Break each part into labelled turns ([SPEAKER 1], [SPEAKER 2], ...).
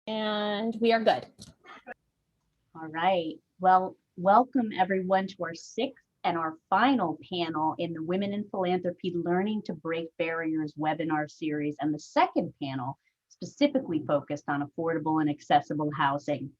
[SPEAKER 1] And we are good.
[SPEAKER 2] All right. Well, welcome everyone to our sixth and our final panel in the Women in Philanthropy Learning to Break Barriers webinar series, and the second panel specifically focused on affordable and accessible housing.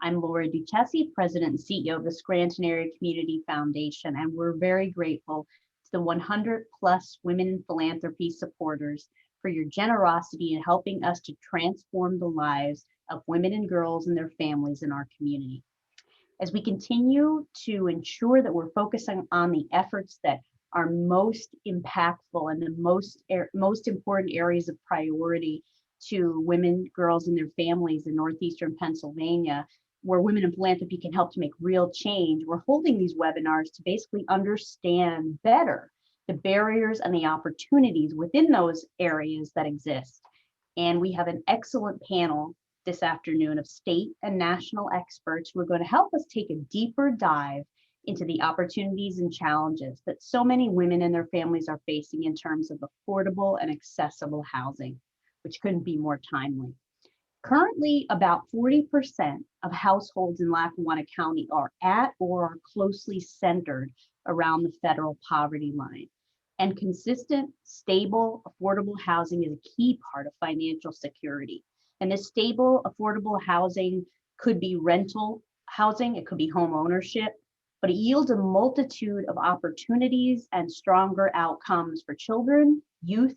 [SPEAKER 2] I'm Laura Duchessi, President and CEO of the Scranton Area Community Foundation, and we're very grateful to the 100 plus Women in Philanthropy supporters for your generosity in helping us to transform the lives of women and girls and their families in our community. As we continue to ensure that we're focusing on the efforts that are most impactful and the most important areas of priority to women, girls, and their families in Northeastern Pennsylvania, where Women in Philanthropy can help to make real change, we're holding these webinars to basically understand better the barriers and the opportunities within those areas that exist. And we have an excellent panel this afternoon of state and national experts who are going to help us take a deeper dive into the opportunities and challenges that so many women and their families are facing in terms of affordable and accessible housing, which couldn't be more timely. Currently, about 40% of households in Lackawanna County are at or are closely centered around the federal poverty line. And consistent, stable, affordable housing is a key part of financial security. And this stable, affordable housing could be rental housing, it could be home ownership, but it yields a multitude of opportunities and stronger outcomes for children, youth,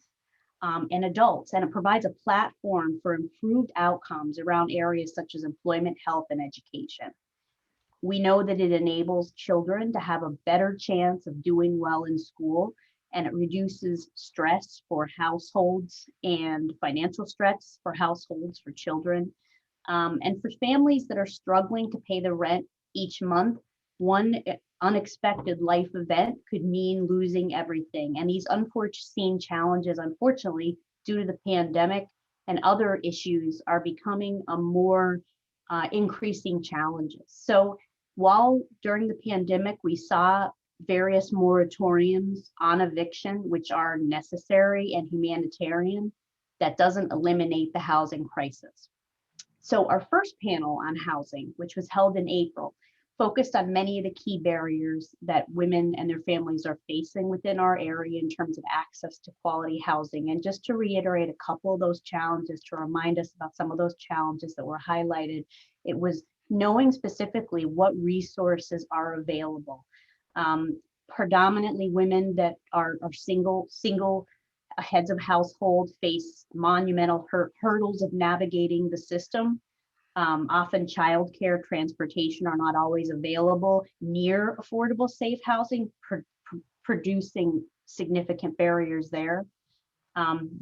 [SPEAKER 2] and adults. And it provides a platform for improved outcomes around areas such as employment, health, and education. We know that it enables children to have a better chance of doing well in school, and it reduces stress for households and financial stress for households, for children. And for families that are struggling to pay the rent each month, one unexpected life event could mean losing everything. And these unforeseen challenges, unfortunately, due to the pandemic and other issues, are becoming a more increasing challenges. So while during the pandemic, we saw various moratoriums on eviction, which are necessary and humanitarian, that doesn't eliminate the housing crisis. So our first panel on housing, which was held in April, focused on many of the key barriers that women and their families are facing within our area in terms of access to quality housing. And just to reiterate a couple of those challenges, to remind us about some of those challenges that were highlighted, it was knowing specifically what resources are available. Predominantly women that are single heads of household face monumental hurdles of navigating the system. Often childcare, transportation are not always available near affordable, safe housing, producing significant barriers there.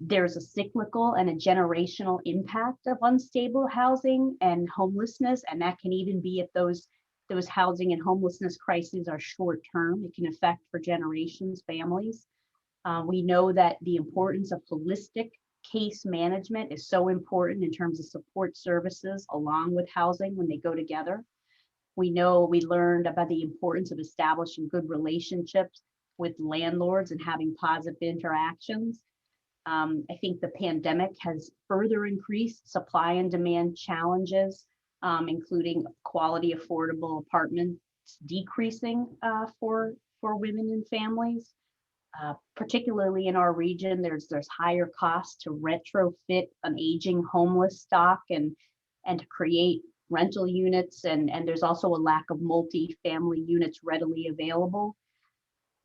[SPEAKER 2] There's a cyclical and a generational impact of unstable housing and homelessness, and that can even be if those housing and homelessness crises are short term. It can affect for generations, families. We know that the importance of holistic case management is so important in terms of support services along with housing when they go together. We learned about the importance of establishing good relationships with landlords and having positive interactions. I think the pandemic has further increased supply and demand challenges, including quality, affordable apartments decreasing for women and families. Particularly in our region, there's higher costs to retrofit an aging homeless stock and to create rental units, and there's also a lack of multi-family units readily available.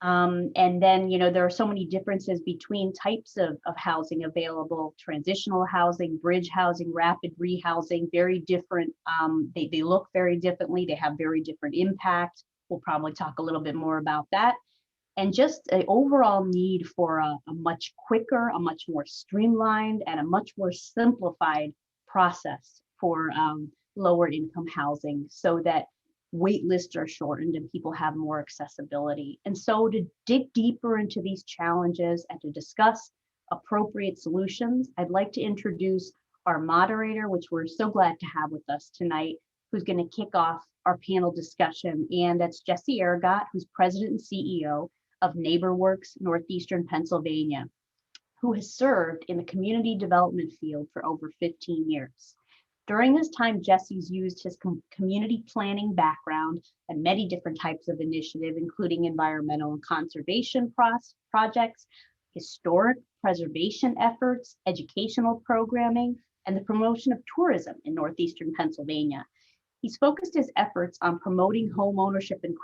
[SPEAKER 2] And then, there are so many differences between types of housing available: transitional housing, bridge housing, rapid rehousing, very different. They look very differently. They have very different impact. We'll probably talk a little bit more about that. And just an overall need for a much quicker, a much more streamlined, and a much more simplified process for lower income housing, so that wait lists are shortened and people have more accessibility. And so to dig deeper into these challenges and to discuss appropriate solutions, I'd like to introduce our moderator, which we're so glad to have with us tonight, who's going to kick off our panel discussion. And that's Jessie Ergott, who's President and CEO of NeighborWorks, Northeastern Pennsylvania, who has served in the community development field for over 15 years. During this time, Jesse's used his community planning background and many different types of initiative, including environmental and conservation projects, historic preservation efforts, educational programming, and the promotion of tourism in northeastern Pennsylvania. He's focused his efforts on promoting home ownership and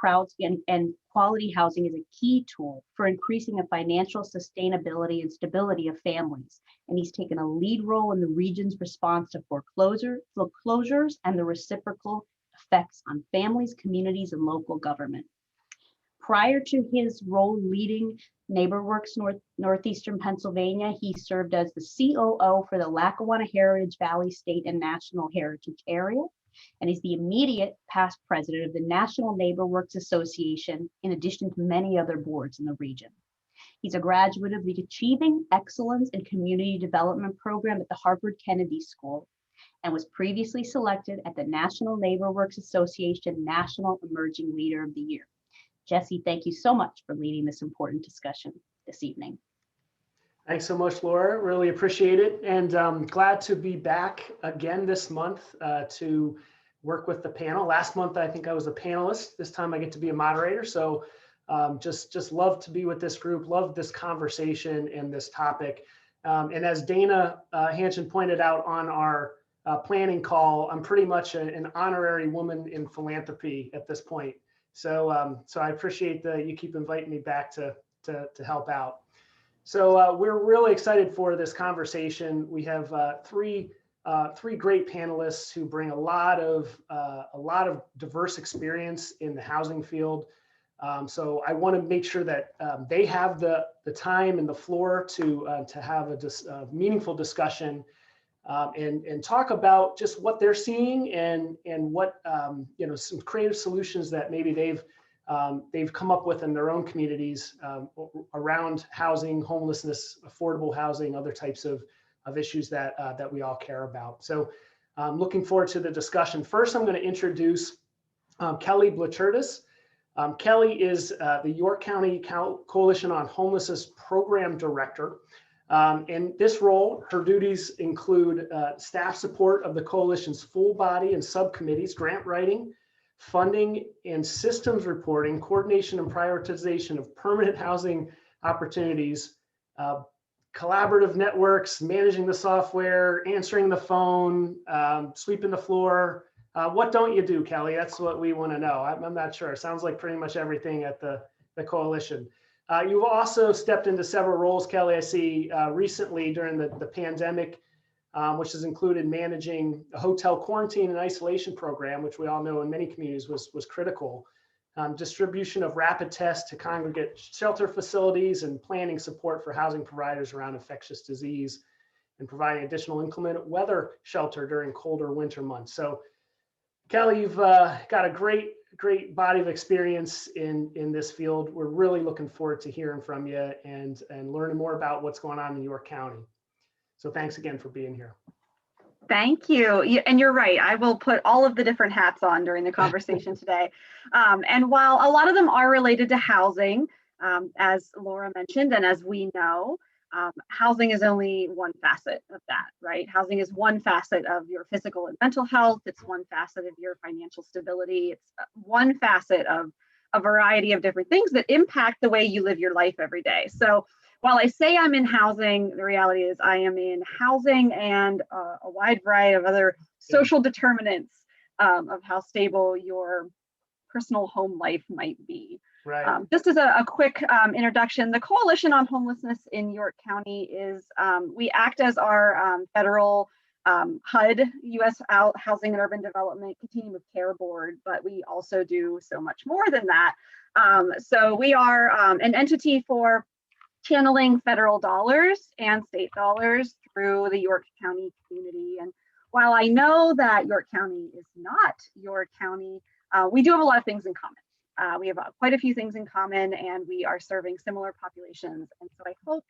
[SPEAKER 2] and quality housing as a key tool for increasing the financial sustainability and stability of families. And he's taken a lead role in the region's response to foreclosures and the reciprocal effects on families, communities, and local government. Prior to his role leading NeighborWorks Northeastern Pennsylvania, he served as the COO for the Lackawanna Heritage Valley State and National Heritage Area, and is the immediate past president of the National NeighborWorks Association, in addition to many other boards in the region. He's a graduate of the Achieving Excellence in Community Development program at the Harvard Kennedy School, and was previously selected at the National NeighborWorks Association National Emerging Leader of the Year. Jesse, thank you so much for leading this important discussion this evening.
[SPEAKER 1] Thanks so much, Laura. Really appreciate it. And glad to be back again this month to work with the panel. Last month, I think I was a panelist. This time I get to be a moderator. So just love to be with this group, love this conversation and this topic. And as Dana Hanchin pointed out on our planning call, I'm pretty much an honorary woman in philanthropy at this point. So so I appreciate that you keep inviting me back to help out. So we're really excited for this conversation. We have three great panelists who bring a lot of diverse experience in the housing field. So I want to make sure that they have the time and the floor to have a meaningful discussion and talk about just what they're seeing and what some creative solutions that maybe they've come up with in their own communities around housing, homelessness, affordable housing, other types of issues that we all care about. So I'm looking forward to the discussion. First, I'm going to introduce Kelly Blechertas. Kelly is the York County Coalition on Homelessness Program Director. In this role, her duties include staff support of the coalition's full body and subcommittees, grant writing, funding and systems reporting, coordination and prioritization of permanent housing opportunities, collaborative networks, managing the software, answering the phone, sweeping the floor. What don't you do, Kelly? That's what we want to know. I'm not sure. It sounds like pretty much everything at the coalition. You've also stepped into several roles, Kelly, I see recently during the pandemic, which has included managing a hotel quarantine and isolation program, which we all know in many communities was critical. Distribution of rapid tests to congregate shelter facilities and planning support for housing providers around infectious disease, and providing additional inclement weather shelter during colder winter months. So Kelly, you've got a great body of experience in this field. We're really looking forward to hearing from you and learning more about what's going on in York County. So thanks again for being here.
[SPEAKER 3] Thank you. And you're right. I will put all of the different hats on during the conversation today. And while a lot of them are related to housing, as Laura mentioned, and as we know, housing is only one facet of that, right? Housing is one facet of your physical and mental health. It's one facet of your financial stability. It's one facet of a variety of different things that impact the way you live your life every day. So while I say I'm in housing, the reality is I am in housing and a wide variety of other social determinants of how stable your personal home life might be.
[SPEAKER 1] Right.
[SPEAKER 3] Just as a quick introduction, the Coalition on Homelessness in York County is, we act as our federal HUD, U.S. Housing and Urban Development Continuum of Care Board, but we also do so much more than that. So we are an entity for channeling federal dollars and state dollars through the York County community. And while I know that York County is not York County, we do have a lot of things in common. We have quite a few things in common, and we are serving similar populations. And so I hope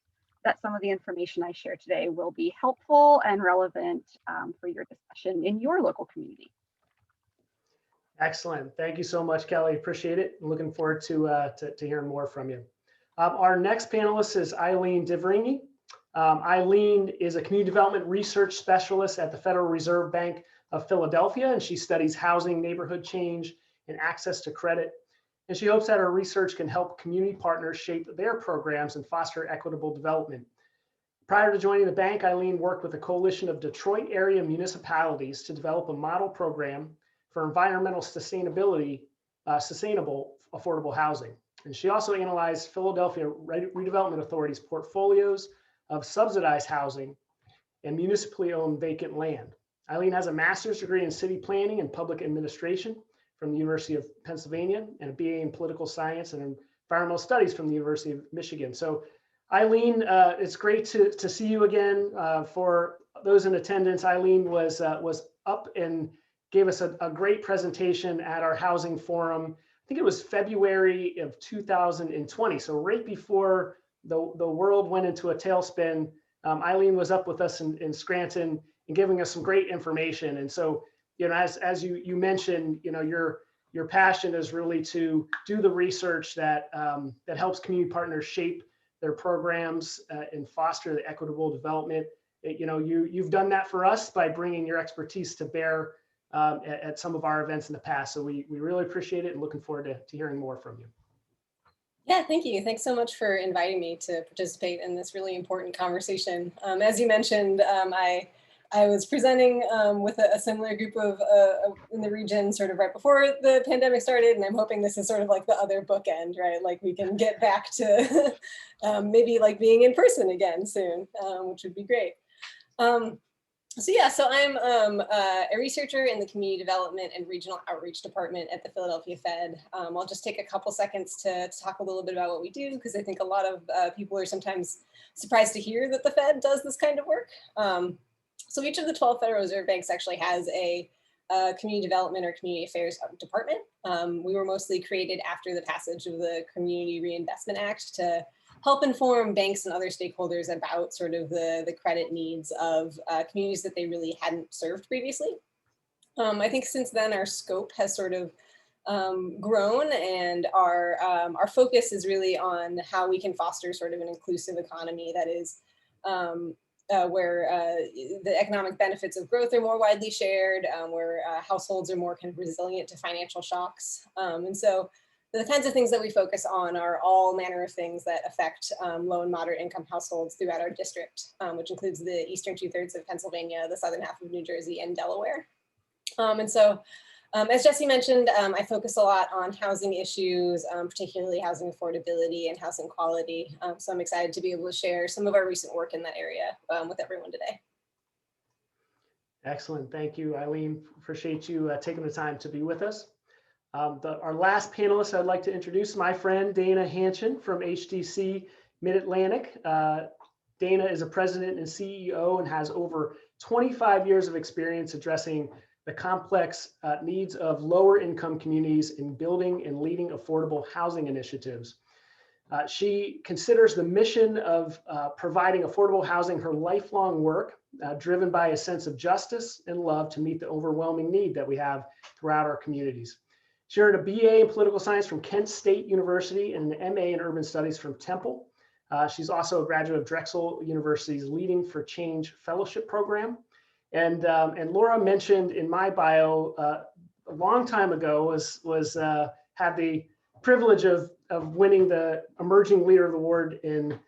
[SPEAKER 3] that some of the information I share today will be helpful and relevant for your discussion in your local community.
[SPEAKER 1] Excellent. Thank you so much, Kelly. Appreciate it. Looking forward to hearing more from you. Our next panelist is Eileen Divring. Eileen is a community development research specialist at the Federal Reserve Bank, of Philadelphia, and she studies housing, neighborhood change, and access to credit. And she hopes that her research can help community partners shape their programs and foster equitable development. Prior to joining the bank, Eileen worked with a coalition of Detroit area municipalities to develop a model program for environmental sustainability, sustainable affordable housing. And she also analyzed Philadelphia Redevelopment Authority's portfolios of subsidized housing and municipally owned vacant land. Eileen has a master's degree in city planning and public administration from the University of Pennsylvania and a BA in political science and environmental studies from the University of Michigan. So Eileen, it's great to see you again. For those in attendance, Eileen was up and gave us a great presentation at our housing forum. I think it was February of 2020. So right before the world went into a tailspin, Eileen was up with us in Scranton and giving us some great information. And so, you know, as you mentioned, you know, your passion is really to do the research that that helps community partners shape their programs and foster the equitable development. You know, you've done that for us by bringing your expertise to bear at some of our events in the past. So we really appreciate it and looking forward to hearing more from you.
[SPEAKER 4] Yeah, thank you. Thanks so much for inviting me to participate in this really important conversation. As you mentioned, I was presenting with a similar group of in the region sort of right before the pandemic started, and I'm hoping this is sort of like the other bookend, right? Like we can get back to maybe like being in person again soon, which would be great. So I'm a researcher in the Community Development and Regional Outreach Department at the Philadelphia Fed. I'll just take a couple seconds to talk a little bit about what we do, because I think a lot of people are sometimes surprised to hear that the Fed does this kind of work. So each of the 12 Federal Reserve banks actually has a community development or community affairs department. We were mostly created after the passage of the Community Reinvestment Act to help inform banks and other stakeholders about sort of the credit needs of communities that they really hadn't served previously. I think since then our scope has sort of grown, and our focus is really on how we can foster sort of an inclusive economy that is where the economic benefits of growth are more widely shared, where households are more kind of resilient to financial shocks. And so the kinds of things that we focus on are all manner of things that affect low and moderate income households throughout our district, which includes the eastern 2/3 of Pennsylvania, the southern half of New Jersey, and Delaware. And so, as Jesse mentioned, I focus a lot on housing issues, particularly housing affordability and housing quality. So I'm excited to be able to share some of our recent work in that area with everyone today.
[SPEAKER 1] Excellent. Thank you, Eileen. Appreciate you taking the time to be with us. Our last panelist I'd like to introduce, my friend Dana Hanchin from HDC MidAtlantic. Dana is a president and CEO and has over 25 years of experience addressing the complex needs of lower income communities in building and leading affordable housing initiatives. She considers the mission of providing affordable housing her lifelong work, driven by a sense of justice and love to meet the overwhelming need that we have throughout our communities. She earned a BA in political science from Kent State University and an MA in urban studies from Temple. She's also a graduate of Drexel University's Leading for Change Fellowship Program. And Laura mentioned in my bio a long time ago had the privilege of winning the Emerging Leader of the Award in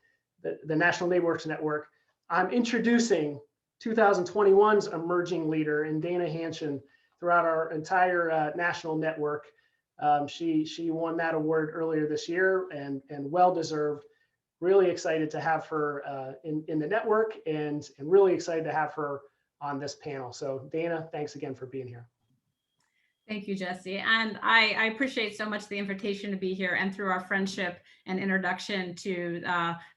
[SPEAKER 1] the National NeighborWorks Network. I'm introducing 2021's Emerging Leader in Dana Hanchin throughout our entire national network. She won that award earlier this year, and well deserved. Really excited to have her in the network, and really excited to have her on this panel. So Dana, thanks again for being here.
[SPEAKER 5] Thank you, Jesse. And I appreciate so much the invitation to be here, and through our friendship and introduction to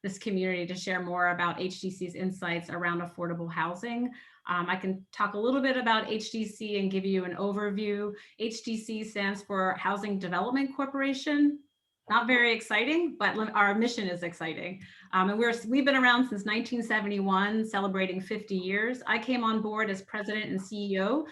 [SPEAKER 5] this community to share more about HDC's insights around affordable housing. I can talk a little bit about HDC and give you an overview. HDC stands for Housing Development Corporation. Not very exciting, but our mission is exciting. And we've been around since 1971, celebrating 50 years. I came on board as president and CEO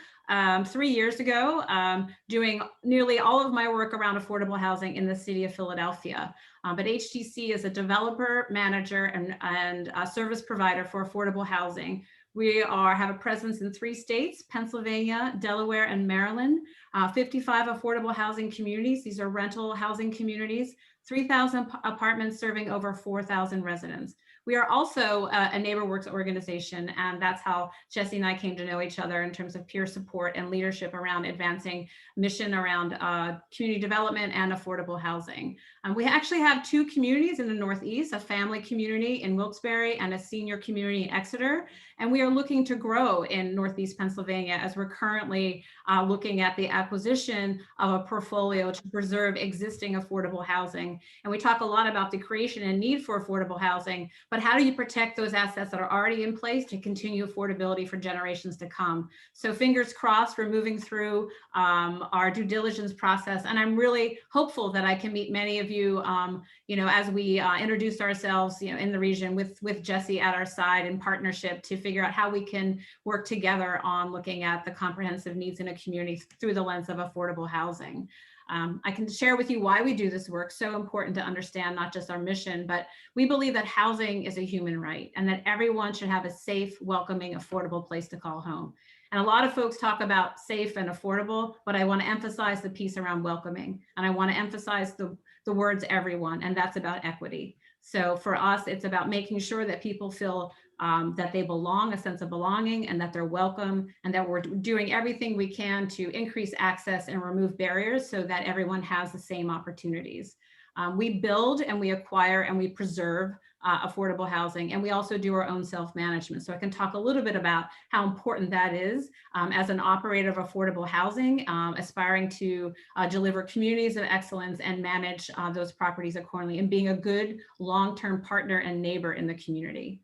[SPEAKER 5] 3 years ago, doing nearly all of my work around affordable housing in the city of Philadelphia. But HDC is a developer, manager, and a service provider for affordable housing. We have a presence in 3 states, Pennsylvania, Delaware, and Maryland, 55 affordable housing communities. These are rental housing communities, 3,000 apartments serving over 4,000 residents. We are also a NeighborWorks organization, and that's how Jesse and I came to know each other in terms of peer support and leadership around advancing mission around community development and affordable housing. We actually have 2 communities in the Northeast, a family community in Wilkes-Barre and a senior community in Exeter. And we are looking to grow in Northeast Pennsylvania as we're currently looking at the acquisition of a portfolio to preserve existing affordable housing. And we talk a lot about the creation and need for affordable housing, but how do you protect those assets that are already in place to continue affordability for generations to come? So fingers crossed, we're moving through our due diligence process. And I'm really hopeful that I can meet many of you, as we introduce ourselves, in the region with Jesse at our side in partnership to figure out how we can work together on looking at the comprehensive needs in a community through the lens of affordable housing. I can share with you why we do this work. So important to understand not just our mission, but we believe that housing is a human right and that everyone should have a safe, welcoming, affordable place to call home. And a lot of folks talk about safe and affordable, but I want to emphasize the piece around welcoming. And I want to emphasize the words everyone, and that's about equity. So for us, it's about making sure that people feel that they belong, a sense of belonging, and that they're welcome, and that we're doing everything we can to increase access and remove barriers so that everyone has the same opportunities. We build and we acquire and we preserve affordable housing, and we also do our own self-management. So I can talk a little bit about how important that is as an operator of affordable housing, aspiring to deliver communities of excellence and manage those properties accordingly, and being a good long-term partner and neighbor in the community.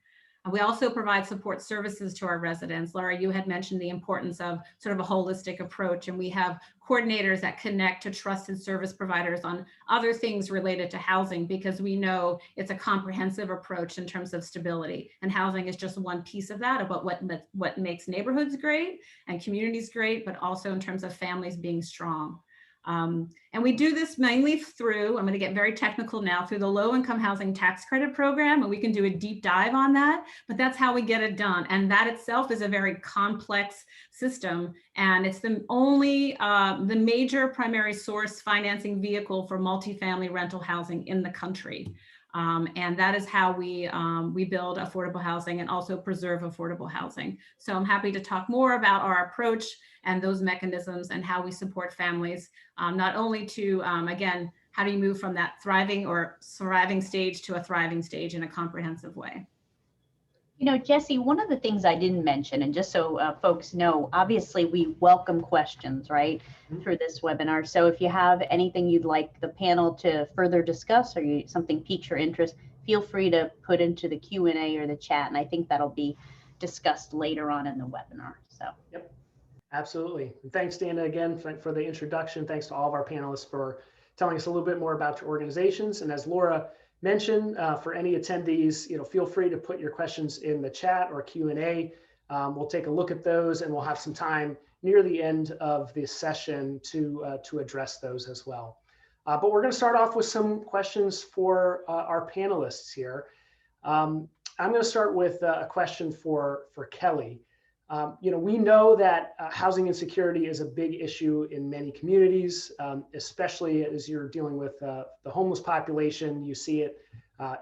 [SPEAKER 5] We also provide support services to our residents. Laura, you had mentioned the importance of sort of a holistic approach, and we have coordinators that connect to trusted service providers on other things related to housing, because we know it's a comprehensive approach in terms of stability, and housing is just one piece of that, about what makes neighborhoods great and communities great, but also in terms of families being strong. And we do this mainly through, I'm going to get very technical now, through the low-income housing tax credit program, and we can do a deep dive on that, but that's how we get it done. And that itself is a very complex system, and it's the only, the major primary source financing vehicle for multifamily rental housing in the country. And that is how we build affordable housing and also preserve affordable housing. So I'm happy to talk more about our approach and those mechanisms and how we support families, not only to, again, how do you move from that thriving or surviving stage to a thriving stage in a comprehensive way.
[SPEAKER 2] Jesse, one of the things I didn't mention, and just so folks know, obviously we welcome questions, right, through this webinar. So if you have anything you'd like the panel to further discuss, or something piques your interest, feel free to put into the Q&A or the chat, and I think that'll be discussed later on in the webinar. So. Yep.
[SPEAKER 1] Absolutely. And thanks, Dana, again for the introduction. Thanks to all of our panelists for telling us a little bit more about your organizations. And as Laura mentioned, for any attendees, feel free to put your questions in the chat or Q&A. We'll take a look at those, and we'll have some time near the end of this session to address those as well. But we're going to start off with some questions for our panelists here. I'm going to start with a question for Kelly. We know that housing insecurity is a big issue in many communities, especially as you're dealing with the homeless population. You see it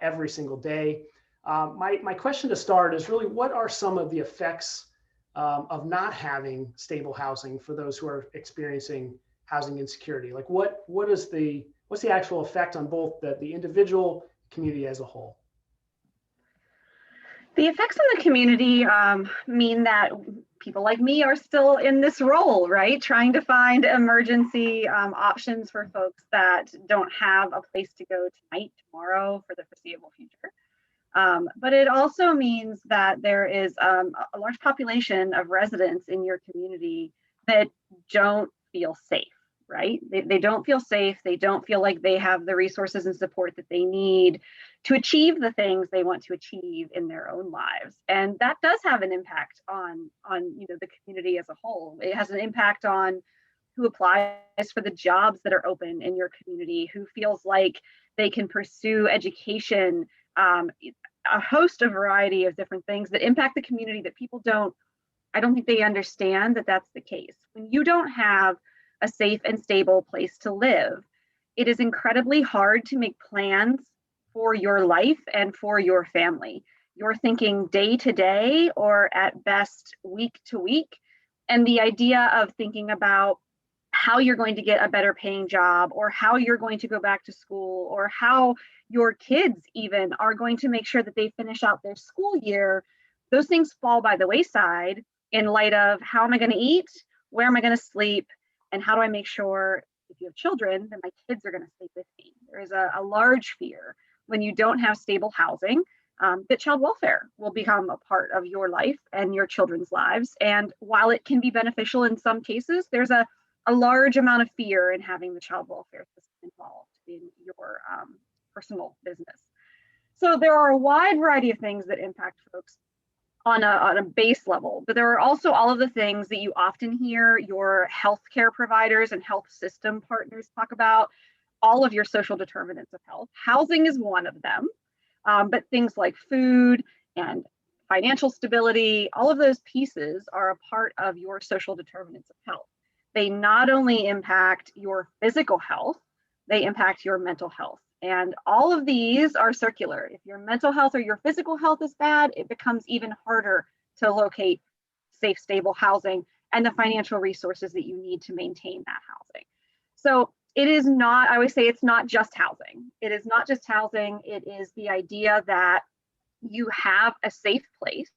[SPEAKER 1] every single day. My question to start is really, what are some of the effects of not having stable housing for those who are experiencing housing insecurity? Like what's the actual effect on both the individual community as a whole?
[SPEAKER 3] The effects on the community mean that people like me are still in this role, right? Trying to find emergency options for folks that don't have a place to go tonight, tomorrow, for the foreseeable future. But it also means that there is a large population of residents in your community that don't feel safe, right? They don't feel safe. They don't feel like they have the resources and support that they need to achieve the things they want to achieve in their own lives. And that does have an impact on the community as a whole. It has an impact on who applies for the jobs that are open in your community, who feels like they can pursue education a host of variety of different things that impact the community that people I don't think they understand that that's the case. When you don't have a safe and stable place to live, it is incredibly hard to make plans for your life and for your family. You're thinking day to day, or at best week to week. And the idea of thinking about how you're going to get a better paying job, or how you're going to go back to school, or how your kids even are going to make sure that they finish out their school year, those things fall by the wayside in light of how am I going to eat, where am I going to sleep, and how do I make sure, if you have children, that my kids are going to stay with me. There is a large fear when you don't have stable housing that child welfare will become a part of your life and your children's lives. And while it can be beneficial in some cases, there's a large amount of fear in having the child welfare system involved in your personal business. So there are a wide variety of things that impact folks on a base level, but there are also all of the things that you often hear your healthcare providers and health system partners talk about, all of your social determinants of health. Housing is one of them, but things like food and financial stability, all of those pieces are a part of your social determinants of health. They not only impact your physical health, they impact your mental health. And all of these are circular. If your mental health or your physical health is bad, it becomes even harder to locate safe, stable housing and the financial resources that you need to maintain that housing. So it is not, I always say it's not just housing. It is not just housing. It is the idea that you have a safe place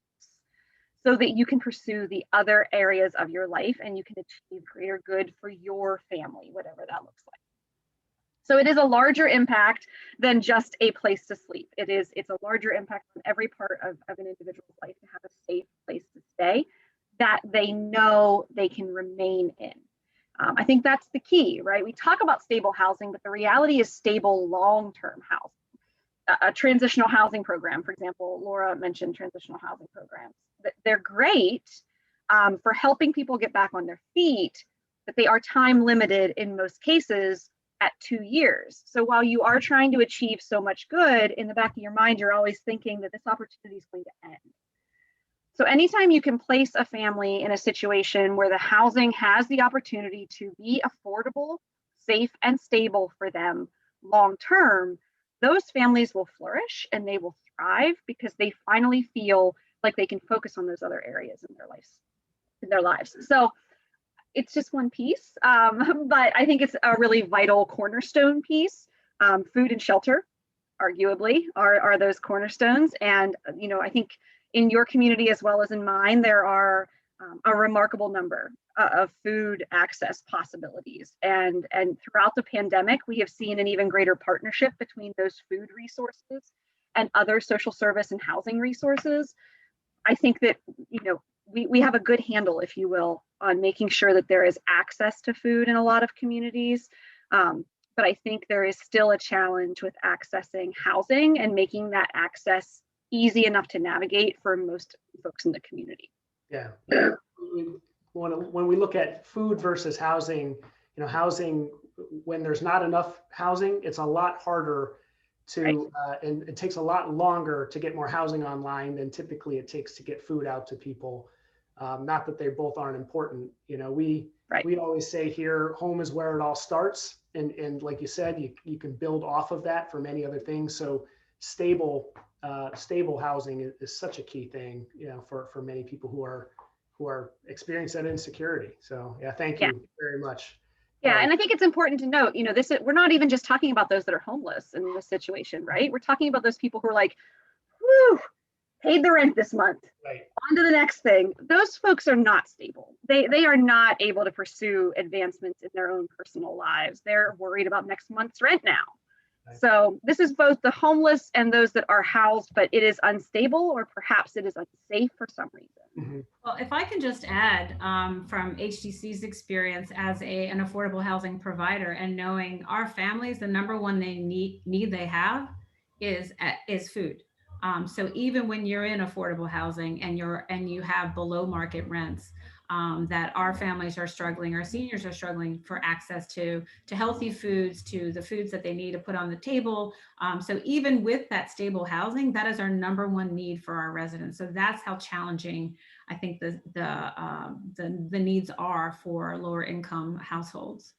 [SPEAKER 3] so that you can pursue the other areas of your life and you can achieve greater good for your family, whatever that looks like. So it is a larger impact than just a place to sleep. It's a larger impact on every part of an individual's life to have a safe place to stay that they know they can remain in. I think that's the key, right? We talk about stable housing, but the reality is stable long-term housing. A transitional housing program, for example, Laura mentioned transitional housing programs. They're great for helping people get back on their feet, but they are time limited in most cases at 2 years. So while you are trying to achieve so much good, in the back of your mind, you're always thinking that this opportunity is going to end. So anytime you can place a family in a situation where the housing has the opportunity to be affordable, safe, and stable for them long-term, those families will flourish and they will thrive because they finally feel like they can focus on those other areas in their lives. So it's just one piece, but I think it's a really vital cornerstone piece. Food and shelter, arguably, are those cornerstones. And I think in your community as well as in mine, there are a remarkable number of food access possibilities. And throughout the pandemic, we have seen an even greater partnership between those food resources and other social service and housing resources. I think that we have a good handle, if you will, on making sure that there is access to food in a lot of communities. But I think there is still a challenge with accessing housing and making that access easy enough to navigate for most folks in the community.
[SPEAKER 1] Yeah. When we look at food versus housing, housing, when there's not enough housing, it's a lot harder to, right. And it takes a lot longer to get more housing online than typically it takes to get food out to people. Not that they both aren't important. We always say here, home is where it all starts. And like you said, you can build off of that for many other things. So stable housing is such a key thing, for many people who are experiencing that insecurity. So yeah, thank you very much.
[SPEAKER 3] Yeah, and I think it's important to note, we're not even just talking about those that are homeless in this situation, right? We're talking about those people who are like, whew, paid the rent this month. Right. On to the next thing. Those folks are not stable. They are not able to pursue advancements in their own personal lives. They're worried about next month's rent now. Right. So this is both the homeless and those that are housed, but it is unstable or perhaps it is unsafe for some reason.
[SPEAKER 1] Mm-hmm.
[SPEAKER 5] Well, if I can just add from HDC's experience as an affordable housing provider and knowing our families, the number one need they have is food. So even when you're in affordable housing and you have below market rents, that our families are struggling, our seniors are struggling for access to healthy foods, to the foods that they need to put on the table. So even with that stable housing, that is our #1 need for our residents. So that's how challenging I think the needs are for lower income households.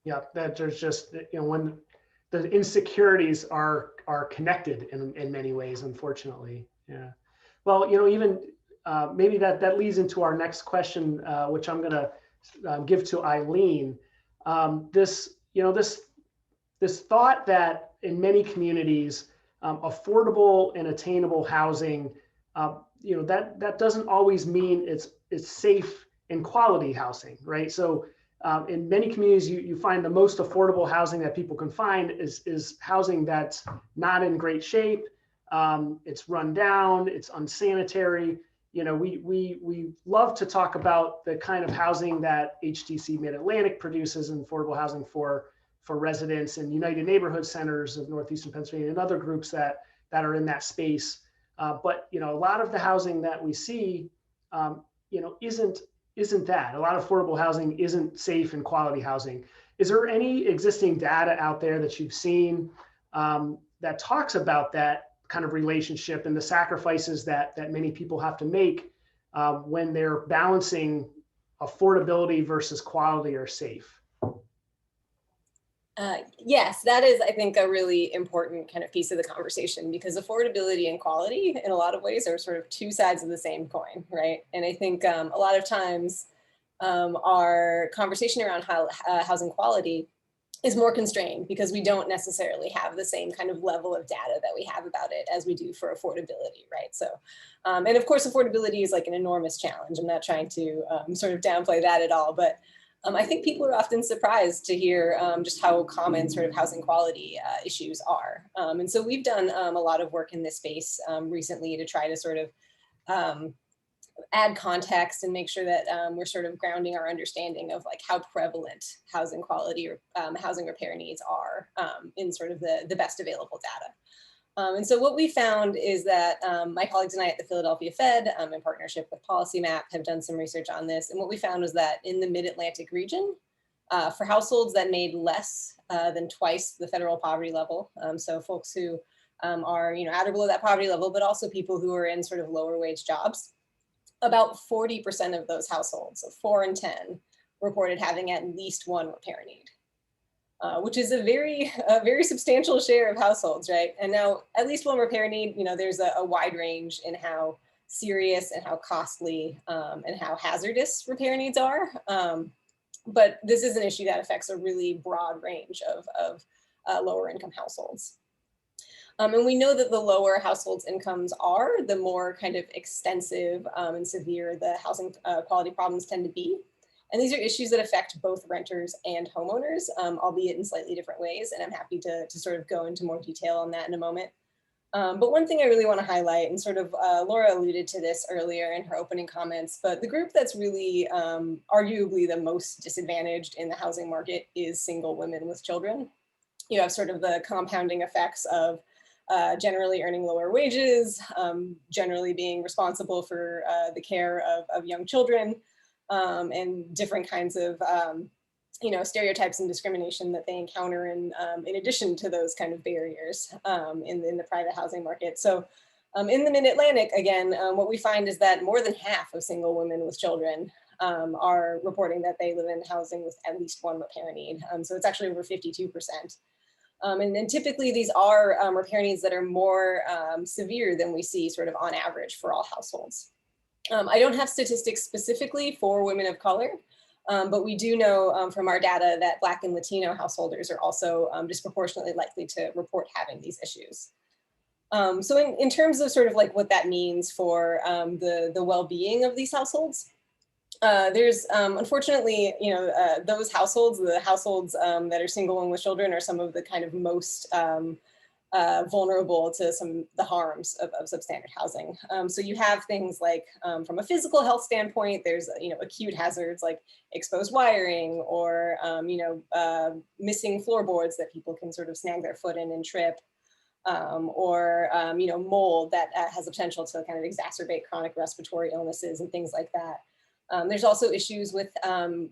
[SPEAKER 1] Yeah, that there's just, when the insecurities are connected in many ways, unfortunately. Yeah. Well, even maybe that leads into our next question, which I'm going to give to Eileen. This thought that in many communities, affordable and attainable housing, that doesn't always mean it's safe and quality housing, right? So in many communities, you find the most affordable housing that people can find is housing that's not in great shape. It's run down, it's unsanitary. We love to talk about the kind of housing that HDC MidAtlantic produces and affordable housing for residents, and United Neighborhood Centers of Northeastern Pennsylvania and other groups that are in that space. But a lot of the housing that we see, isn't that. A lot of affordable housing isn't safe and quality housing. Is there any existing data out there that you've seen that talks about that kind of relationship and the sacrifices that many people have to make when they're balancing affordability versus quality or safe?
[SPEAKER 4] Yes, that is, I think, a really important kind of piece of the conversation, because affordability and quality in a lot of ways are sort of two sides of the same coin, right? And I think a lot of times our conversation around housing quality is more constrained because we don't necessarily have the same kind of level of data that we have about it as we do for affordability, right? So, and of course, affordability is like an enormous challenge. I'm not trying to sort of downplay that at all, but I think people are often surprised to hear just how common sort of housing quality issues are. And so we've done a lot of work in this space recently to try to sort of add context and make sure that we're sort of grounding our understanding of like how prevalent housing quality or housing repair needs are in sort of the best available data. And so what we found is that my colleagues and I at the Philadelphia Fed, in partnership with PolicyMap, have done some research on this. And what we found was that in the Mid-Atlantic region, for households that made less than twice the federal poverty level, so folks who are at or below that poverty level, but also people who are in sort of lower wage jobs, about 40% of those households, so 4 in 10, reported having at least one repair need. Which is a very substantial share of households, right? And now, at least one repair need, there's a wide range in how serious and how costly and how hazardous repair needs are. But this is an issue that affects a really broad range of lower income households. And we know that the lower households' incomes are, the more kind of extensive and severe the housing quality problems tend to be. And these are issues that affect both renters and homeowners, albeit in slightly different ways. And I'm happy to sort of go into more detail on that in a moment. But one thing I really want to highlight, and sort of Laura alluded to this earlier in her opening comments, but the group that's really arguably the most disadvantaged in the housing market is single women with children. You have sort of the compounding effects of generally earning lower wages, generally being responsible for the care of young children, and different kinds of stereotypes and discrimination that they encounter in addition to those kind of barriers in the private housing market. So in the Mid-Atlantic, again, what we find is that more than half of single women with children are reporting that they live in housing with at least one repair need. So it's actually over 52%. And typically these are repair needs that are more severe than we see sort of on average for all households. I don't have statistics specifically for women of color, but we do know from our data that Black and Latino householders are also disproportionately likely to report having these issues. So in terms of sort of like what that means for the well-being of these households, there's unfortunately, those households, the households that are single and with children, are some of the kind of most vulnerable to the harms of substandard housing. So you have things like, from a physical health standpoint, there's acute hazards like exposed wiring or missing floorboards that people can sort of snag their foot in and trip, or mold that has the potential to kind of exacerbate chronic respiratory illnesses and things like that. There's also issues with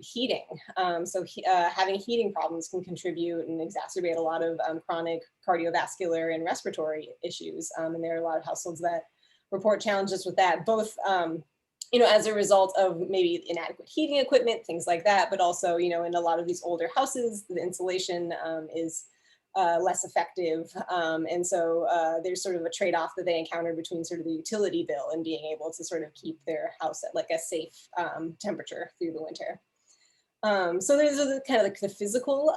[SPEAKER 4] heating. Having heating problems can contribute and exacerbate a lot of chronic cardiovascular and respiratory issues. And there are a lot of households that report challenges with that, both as a result of maybe inadequate heating equipment, things like that, but also, in a lot of these older houses, the insulation is less effective. And so there's sort of a trade-off that they encounter between sort of the utility bill and being able to sort of keep their house at like a safe temperature through the winter. So there's kind of like the physical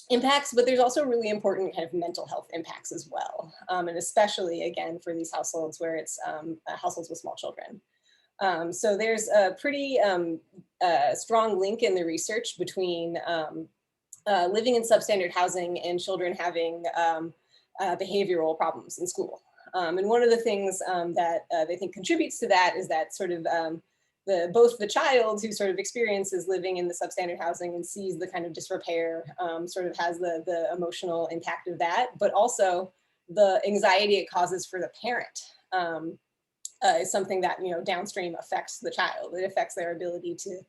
[SPEAKER 4] impacts, but there's also really important kind of mental health impacts as well. And especially again, for these households where it's households with small children. So there's a pretty strong link in the research between living in substandard housing and children having behavioral problems in school. And one of the things that they think contributes to that is that sort of both the child who sort of experiences living in the substandard housing and sees the kind of disrepair sort of has the emotional impact of that, but also the anxiety it causes for the parent is something that, downstream affects the child. It affects their ability to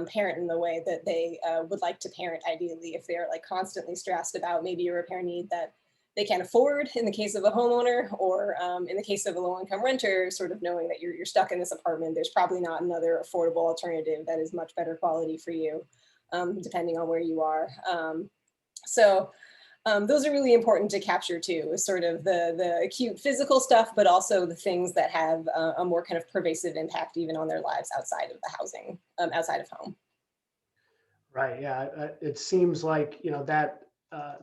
[SPEAKER 4] parent in the way that they would like to parent ideally, if they're like constantly stressed about maybe a repair need that they can't afford in the case of a homeowner, or in the case of a low-income renter, sort of knowing that you're stuck in this apartment. There's probably not another affordable alternative that is much better quality for you, depending on where you are. Those are really important to capture too, is sort of the acute physical stuff, but also the things that have a more kind of pervasive impact even on their lives outside of the housing, outside of home.
[SPEAKER 1] Right. Yeah. It seems like that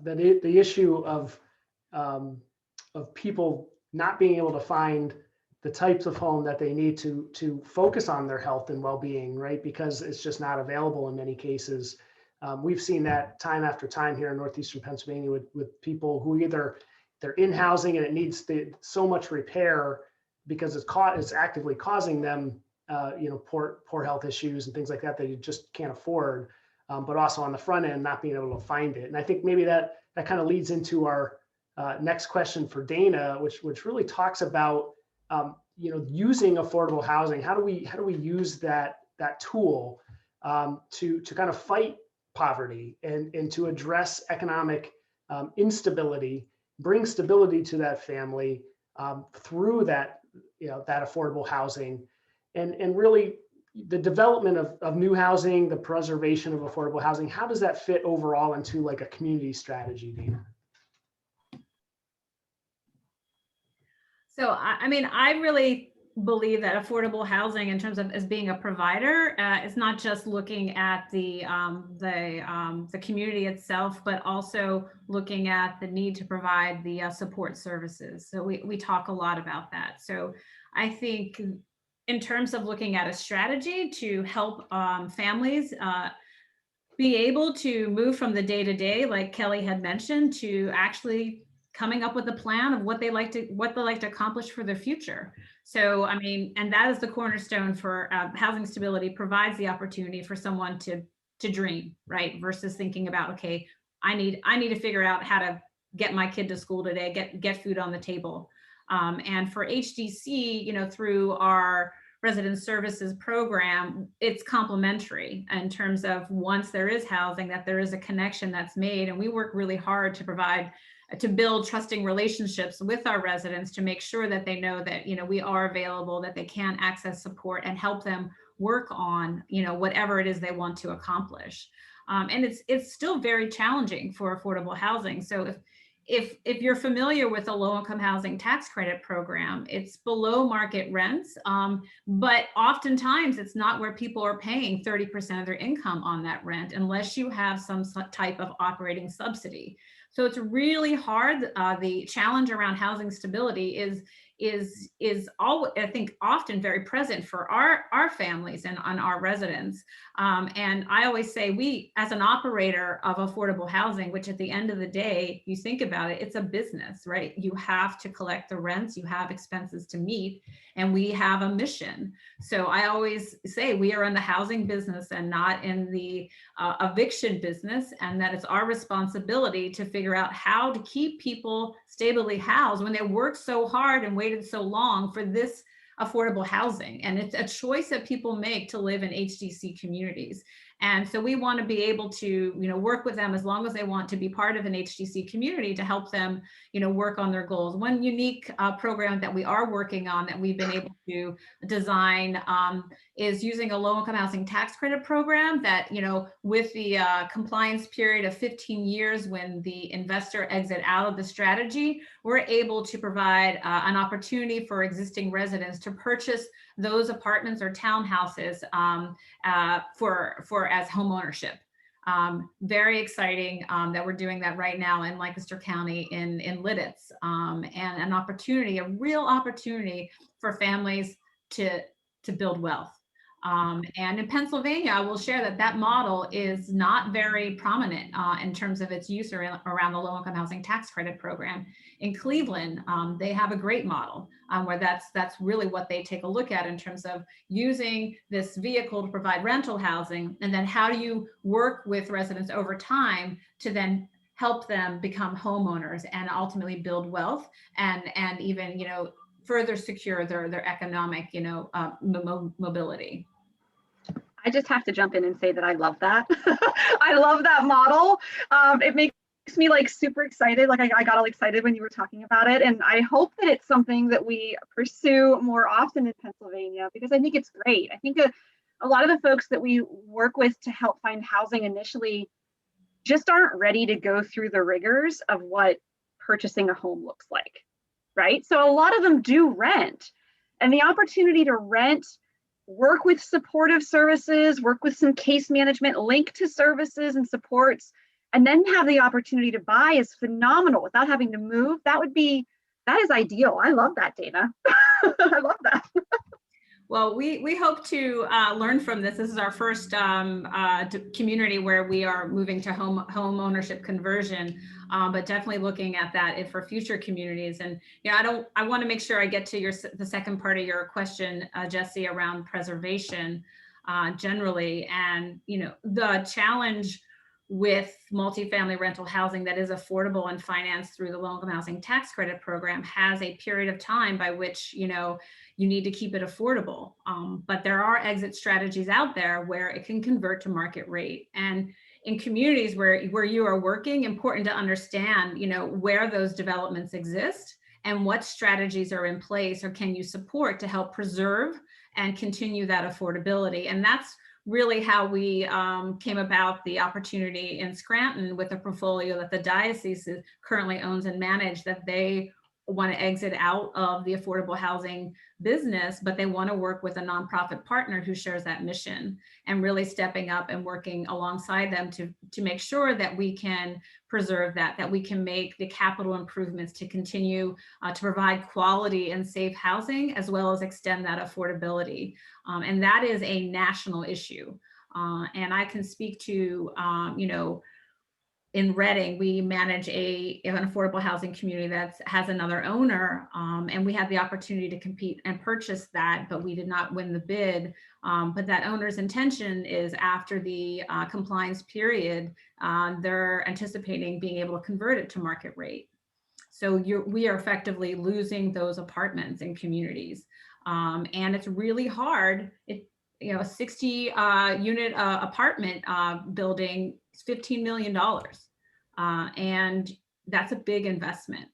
[SPEAKER 1] the issue of people not being able to find the types of home that they need to focus on their health and well-being, right? Because it's just not available in many cases. We've seen that time after time here in northeastern Pennsylvania with people who either they're in housing and it needs so much repair because it's actively causing them poor health issues and things like that you just can't afford, but also on the front end not being able to find it. And I think maybe that kind of leads into our next question for Dana, which really talks about using affordable housing. How do we use that tool to kind of fight poverty and to address economic instability, bring stability to that family through that affordable housing, and really the development of new housing, the preservation of affordable housing. How does that fit overall into like a community strategy, Dana?
[SPEAKER 5] So, I really believe that affordable housing, in terms of as being a provider, is not just looking at the community itself, but also looking at the need to provide the support services. So we talk a lot about that. So I think in terms of looking at a strategy to help families be able to move from the day-to-day, like Kelly had mentioned, to actually coming up with a plan of what they like to accomplish for their future. So, and that is the cornerstone for housing stability, provides the opportunity for someone to dream, right? Versus thinking about, okay, I need to figure out how to get my kid to school today, get food on the table. And for HDC, through our resident services program, it's complementary in terms of once there is housing, that there is a connection that's made. And we work really hard to build trusting relationships with our residents to make sure that they know that, we are available, that they can access support and help them work on, whatever it is they want to accomplish. And it's still very challenging for affordable housing. So if you're familiar with the low-income housing tax credit program, it's below market rents, but oftentimes it's not where people are paying 30% of their income on that rent unless you have some type of operating subsidy. So it's really hard. The challenge around housing stability is all, I think, often very present for our families and on our residents. And I always say, we, as an operator of affordable housing, which at the end of the day, you think about it, it's a business, right? You have to collect the rents, you have expenses to meet, and we have a mission. So I always say we are in the housing business and not in the eviction business, and that it's our responsibility to figure out how to keep people stably housed when they worked so hard and waited so long for this affordable housing. And it's a choice that people make to live in HDC communities. And so we want to be able to, work with them as long as they want to be part of an HDC community to help them, work on their goals. One unique program that we are working on that we've been able to design is using a low-income housing tax credit program that, with the compliance period of 15 years when the investor exit out of the strategy, we're able to provide an opportunity for existing residents to purchase those apartments or townhouses for as home ownership. Very exciting that we're doing that right now in Lancaster County in Lidditz, and an opportunity, a real opportunity for families to build wealth. And in Pennsylvania, I will share that model is not very prominent in terms of its use around the low-income housing tax credit program. In Cleveland, they have a great model where that's really what they take a look at in terms of using this vehicle to provide rental housing, and then how do you work with residents over time to then help them become homeowners and ultimately build wealth and even further secure their economic mobility.
[SPEAKER 3] I just have to jump in and say that I love that. I love that model. It makes me like super excited. Like I got all excited when you were talking about it. And I hope that it's something that we pursue more often in Pennsylvania, because I think it's great. I think a lot of the folks that we work with to help find housing initially just aren't ready to go through the rigors of what purchasing a home looks like, right? So a lot of them do rent, and the opportunity to rent, work with supportive services, work with some case management, link to services and supports, and then have the opportunity to buy is phenomenal without having to move. That is ideal. I love that, Dana. I love that.
[SPEAKER 5] Well, we hope to learn from this. This is our first community where we are moving to home ownership conversion, but definitely looking at that for future communities. And I want to make sure I get to the second part of your question, Jesse, around preservation generally, and the challenge with multifamily rental housing that is affordable and financed through the low-income housing tax credit program has a period of time by which you need to keep it affordable. But there are exit strategies out there where it can convert to market rate. And in communities where you are working, important to understand where those developments exist and what strategies are in place or can you support to help preserve and continue that affordability. And that's really how we came about the opportunity in Scranton with a portfolio that the diocese currently owns and manages, that they want to exit out of the affordable housing business, but they want to work with a nonprofit partner who shares that mission, and really stepping up and working alongside them to make sure that we can preserve that we can make the capital improvements to continue to provide quality and safe housing, as well as extend that affordability. And that is a national issue. And I can speak to, in Reading, we manage an affordable housing community that has another owner, and we had the opportunity to compete and purchase that, but we did not win the bid. But that owner's intention is, after the compliance period, they're anticipating being able to convert it to market rate. So we are effectively losing those apartments in communities, and it's really hard. A 60 unit apartment building is $15 million. And that's a big investment.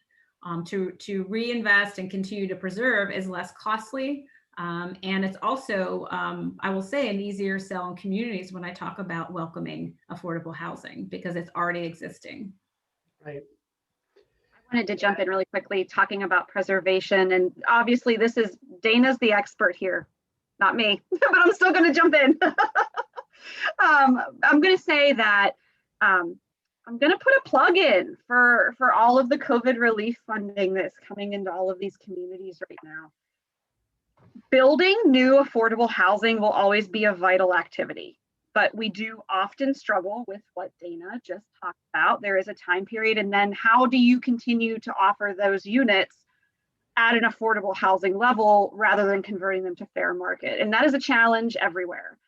[SPEAKER 5] To reinvest and continue to preserve is less costly. And it's also, I will say, an easier sell in communities when I talk about welcoming affordable housing, because it's already existing.
[SPEAKER 1] Right.
[SPEAKER 3] I wanted to jump in really quickly talking about preservation. And obviously Dana's the expert here, not me, but I'm still going to jump in. I'm going to say that I'm going to put a plug in for all of the COVID relief funding that's coming into all of these communities right now. Building new affordable housing will always be a vital activity, but we do often struggle with what Dana just talked about. There is a time period, and then how do you continue to offer those units at an affordable housing level rather than converting them to fair market? And that is a challenge everywhere.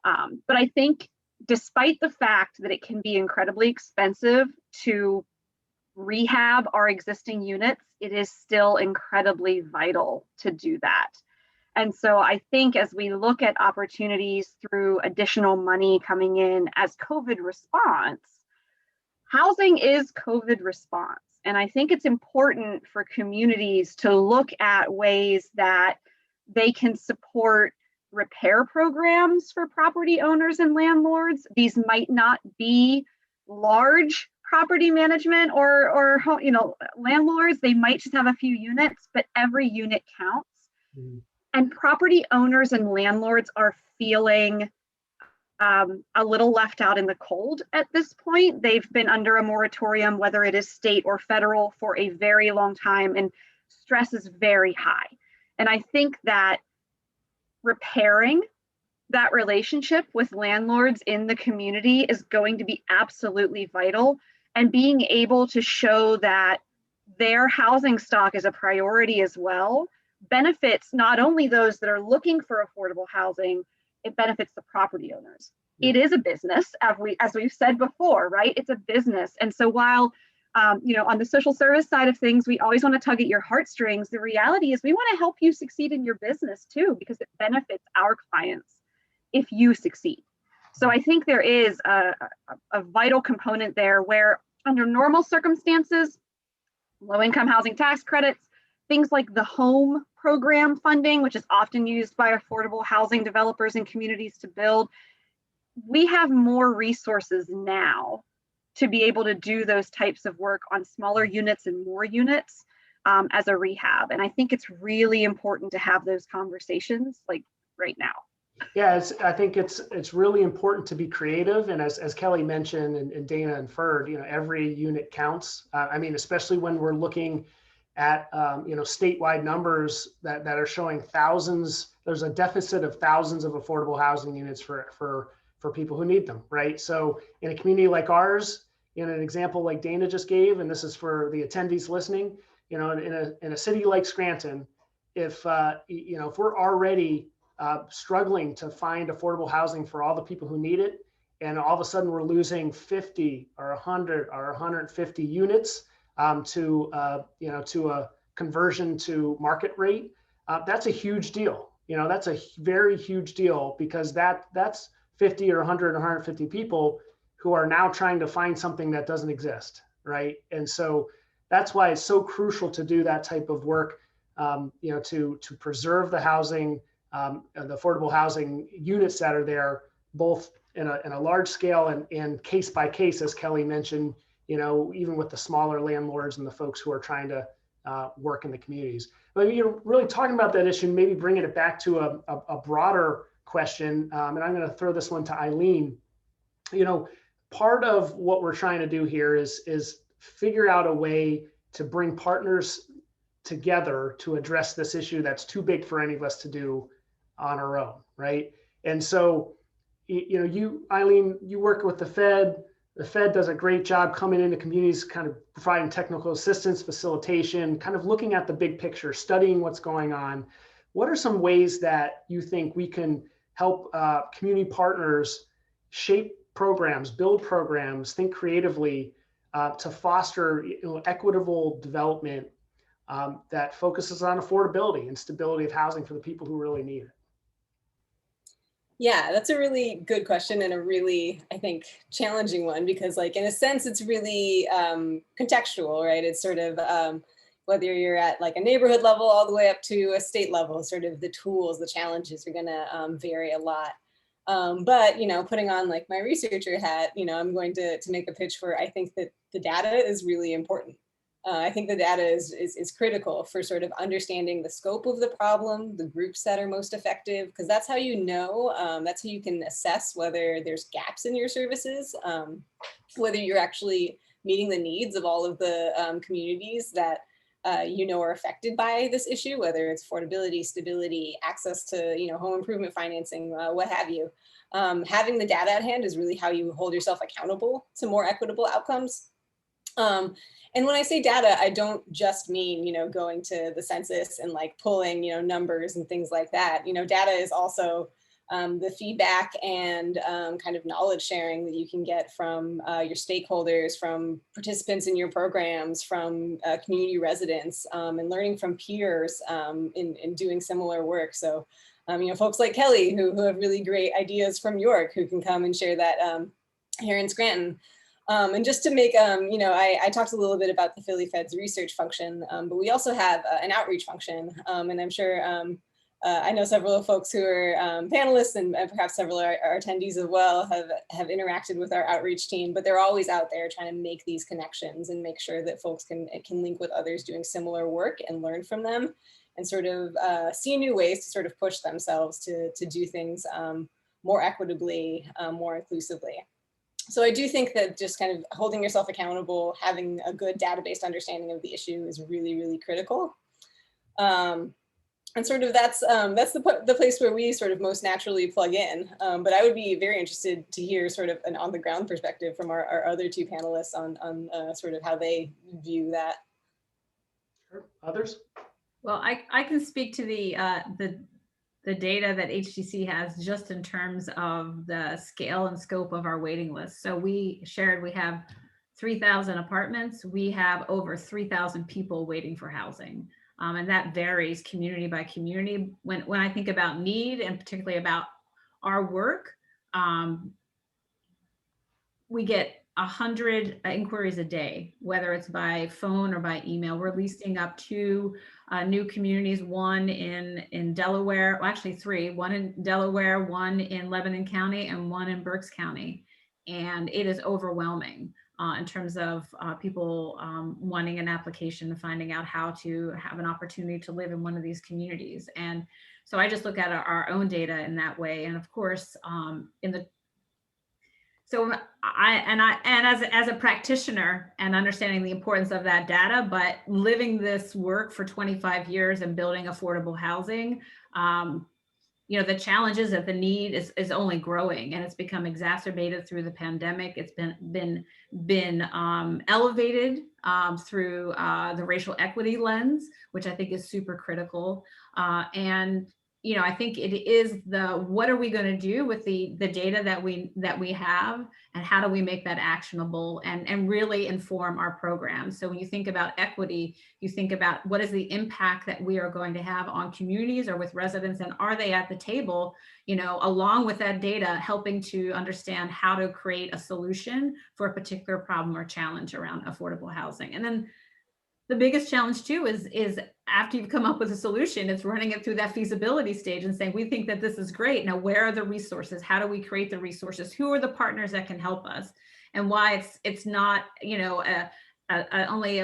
[SPEAKER 3] But I think, despite the fact that it can be incredibly expensive to rehab our existing units, it is still incredibly vital to do that. And so I think as we look at opportunities through additional money coming in as COVID response, housing is COVID response. And I think it's important for communities to look at ways that they can support repair programs for property owners and landlords. These might not be large property management or landlords. They might just have a few units, but every unit counts. Mm-hmm. And property owners and landlords are feeling a little left out in the cold at this point. They've been under a moratorium, whether it is state or federal, for a very long time, and stress is very high. And I think that repairing that relationship with landlords in the community is going to be absolutely vital, and being able to show that their housing stock is a priority as well benefits not only those that are looking for affordable housing, it benefits the property owners. Yeah. It is a business, as we've said before, right? It's a business. And so while, on the social service side of things, we always want to tug at your heartstrings, the reality is we want to help you succeed in your business too, because it benefits our clients if you succeed. So I think there is a vital component there where under normal circumstances, low-income housing tax credits, things like the home program funding, which is often used by affordable housing developers and communities to build, we have more resources now to be able to do those types of work on smaller units and more units as a rehab. And I think it's really important to have those conversations like right now.
[SPEAKER 1] Yeah, I think it's really important to be creative. And as Kelly mentioned and Dana inferred, every unit counts. Especially when we're looking at statewide numbers that are showing thousands. There's a deficit of thousands of affordable housing units for people who need them, right? So in a community like ours, in an example like Dana just gave, and this is for the attendees listening, in a city like Scranton, if we're already struggling to find affordable housing for all the people who need it, and all of a sudden we're losing 50 or 100 or 150 units to a conversion to market rate, that's a huge deal. That's a very huge deal, because that's 50 or 100 or 150 people who are now trying to find something that doesn't exist, right? And so that's why it's so crucial to do that type of work, to preserve the housing, the affordable housing units that are there, both in a large scale and case by case, as Kelly mentioned, even with the smaller landlords and the folks who are trying to work in the communities. But really talking about that issue, maybe bringing it back to a broader question, and I'm going to throw this one to Eileen. Part of what we're trying to do here is figure out a way to bring partners together to address this issue that's too big for any of us to do on our own, right? And so, Eileen, you work with the Fed. The Fed does a great job coming into communities, kind of providing technical assistance, facilitation, kind of looking at the big picture, studying what's going on. What are some ways that you think we can help community partners shape programs, build programs, think creatively to foster equitable development that focuses on affordability and stability of housing for the people who really need it?
[SPEAKER 4] Yeah, that's a really good question, and a really, I think, challenging one, because in a sense, it's really contextual, right? It's sort of whether you're at a neighborhood level all the way up to a state level, sort of the tools, the challenges are gonna vary a lot. But, putting on my researcher hat, I'm going to make a pitch for, I think that the data is really important. I think the data is critical for sort of understanding the scope of the problem, the groups that are most effective, because that's how that's how you can assess whether there's gaps in your services, whether you're actually meeting the needs of all of the communities that are affected by this issue, whether it's affordability, stability, access to home improvement financing, what have you. Having the data at hand is really how you hold yourself accountable to more equitable outcomes. And when I say data, I don't just mean, going to the census and pulling, numbers and things like that. Data is also the feedback and kind of knowledge sharing that you can get from your stakeholders, from participants in your programs, from community residents, and learning from peers in doing similar work. So, you know, folks like Kelly who have really great ideas from York, who can come and share that here in Scranton. And just to make, you know, I talked a little bit about the Philly Fed's research function, but we also have an outreach function, and I'm sure I know several of folks who are panelists and perhaps several of our attendees as well have interacted with our outreach team, but they're always out there trying to make these connections and make sure that folks can link with others doing similar work and learn from them and sort of see new ways to sort of push themselves to do things more equitably, more inclusively. So I do think that just kind of holding yourself accountable, having a good database understanding of the issue is really, really critical. And sort of that's the place where we sort of most naturally plug in. But I would be very interested to hear sort of an on the ground perspective from our other two panelists on sort of how they view that.
[SPEAKER 1] Sure. Others?
[SPEAKER 5] Well, I can speak to the data that HDC has just in terms of the scale and scope of our waiting list. So we have 3,000 apartments. We have over 3,000 people waiting for housing. And that varies community by community. When I think about need and particularly about our work, we get 100 inquiries a day, whether it's by phone or by email. We're leasing up 2 new communities, one in Delaware, well, actually 3, one in Delaware, one in Lebanon County, and one in Berks County. And it is overwhelming in terms of people wanting an application and finding out how to have an opportunity to live in one of these communities. And so I just look at our own data in that way. And of course, as a practitioner and understanding the importance of that data, but living this work for 25 years and building affordable housing, you know, the challenge is that the need is only growing, and it's become exacerbated through the pandemic. It's been elevated through the racial equity lens, which I think is super critical. And you know, I think it is what are we going to do with the data that we have, and how do we make that actionable and really inform our programs? So when you think about equity, you think about what is the impact that we are going to have on communities or with residents, and are they at the table, you know, along with that data, helping to understand how to create a solution for a particular problem or challenge around affordable housing. And then the biggest challenge too is after you've come up with a solution, it's running it through that feasibility stage and saying, we think that this is great. Now, where are the resources? How do we create the resources? Who are the partners that can help us? And why it's not, you know, only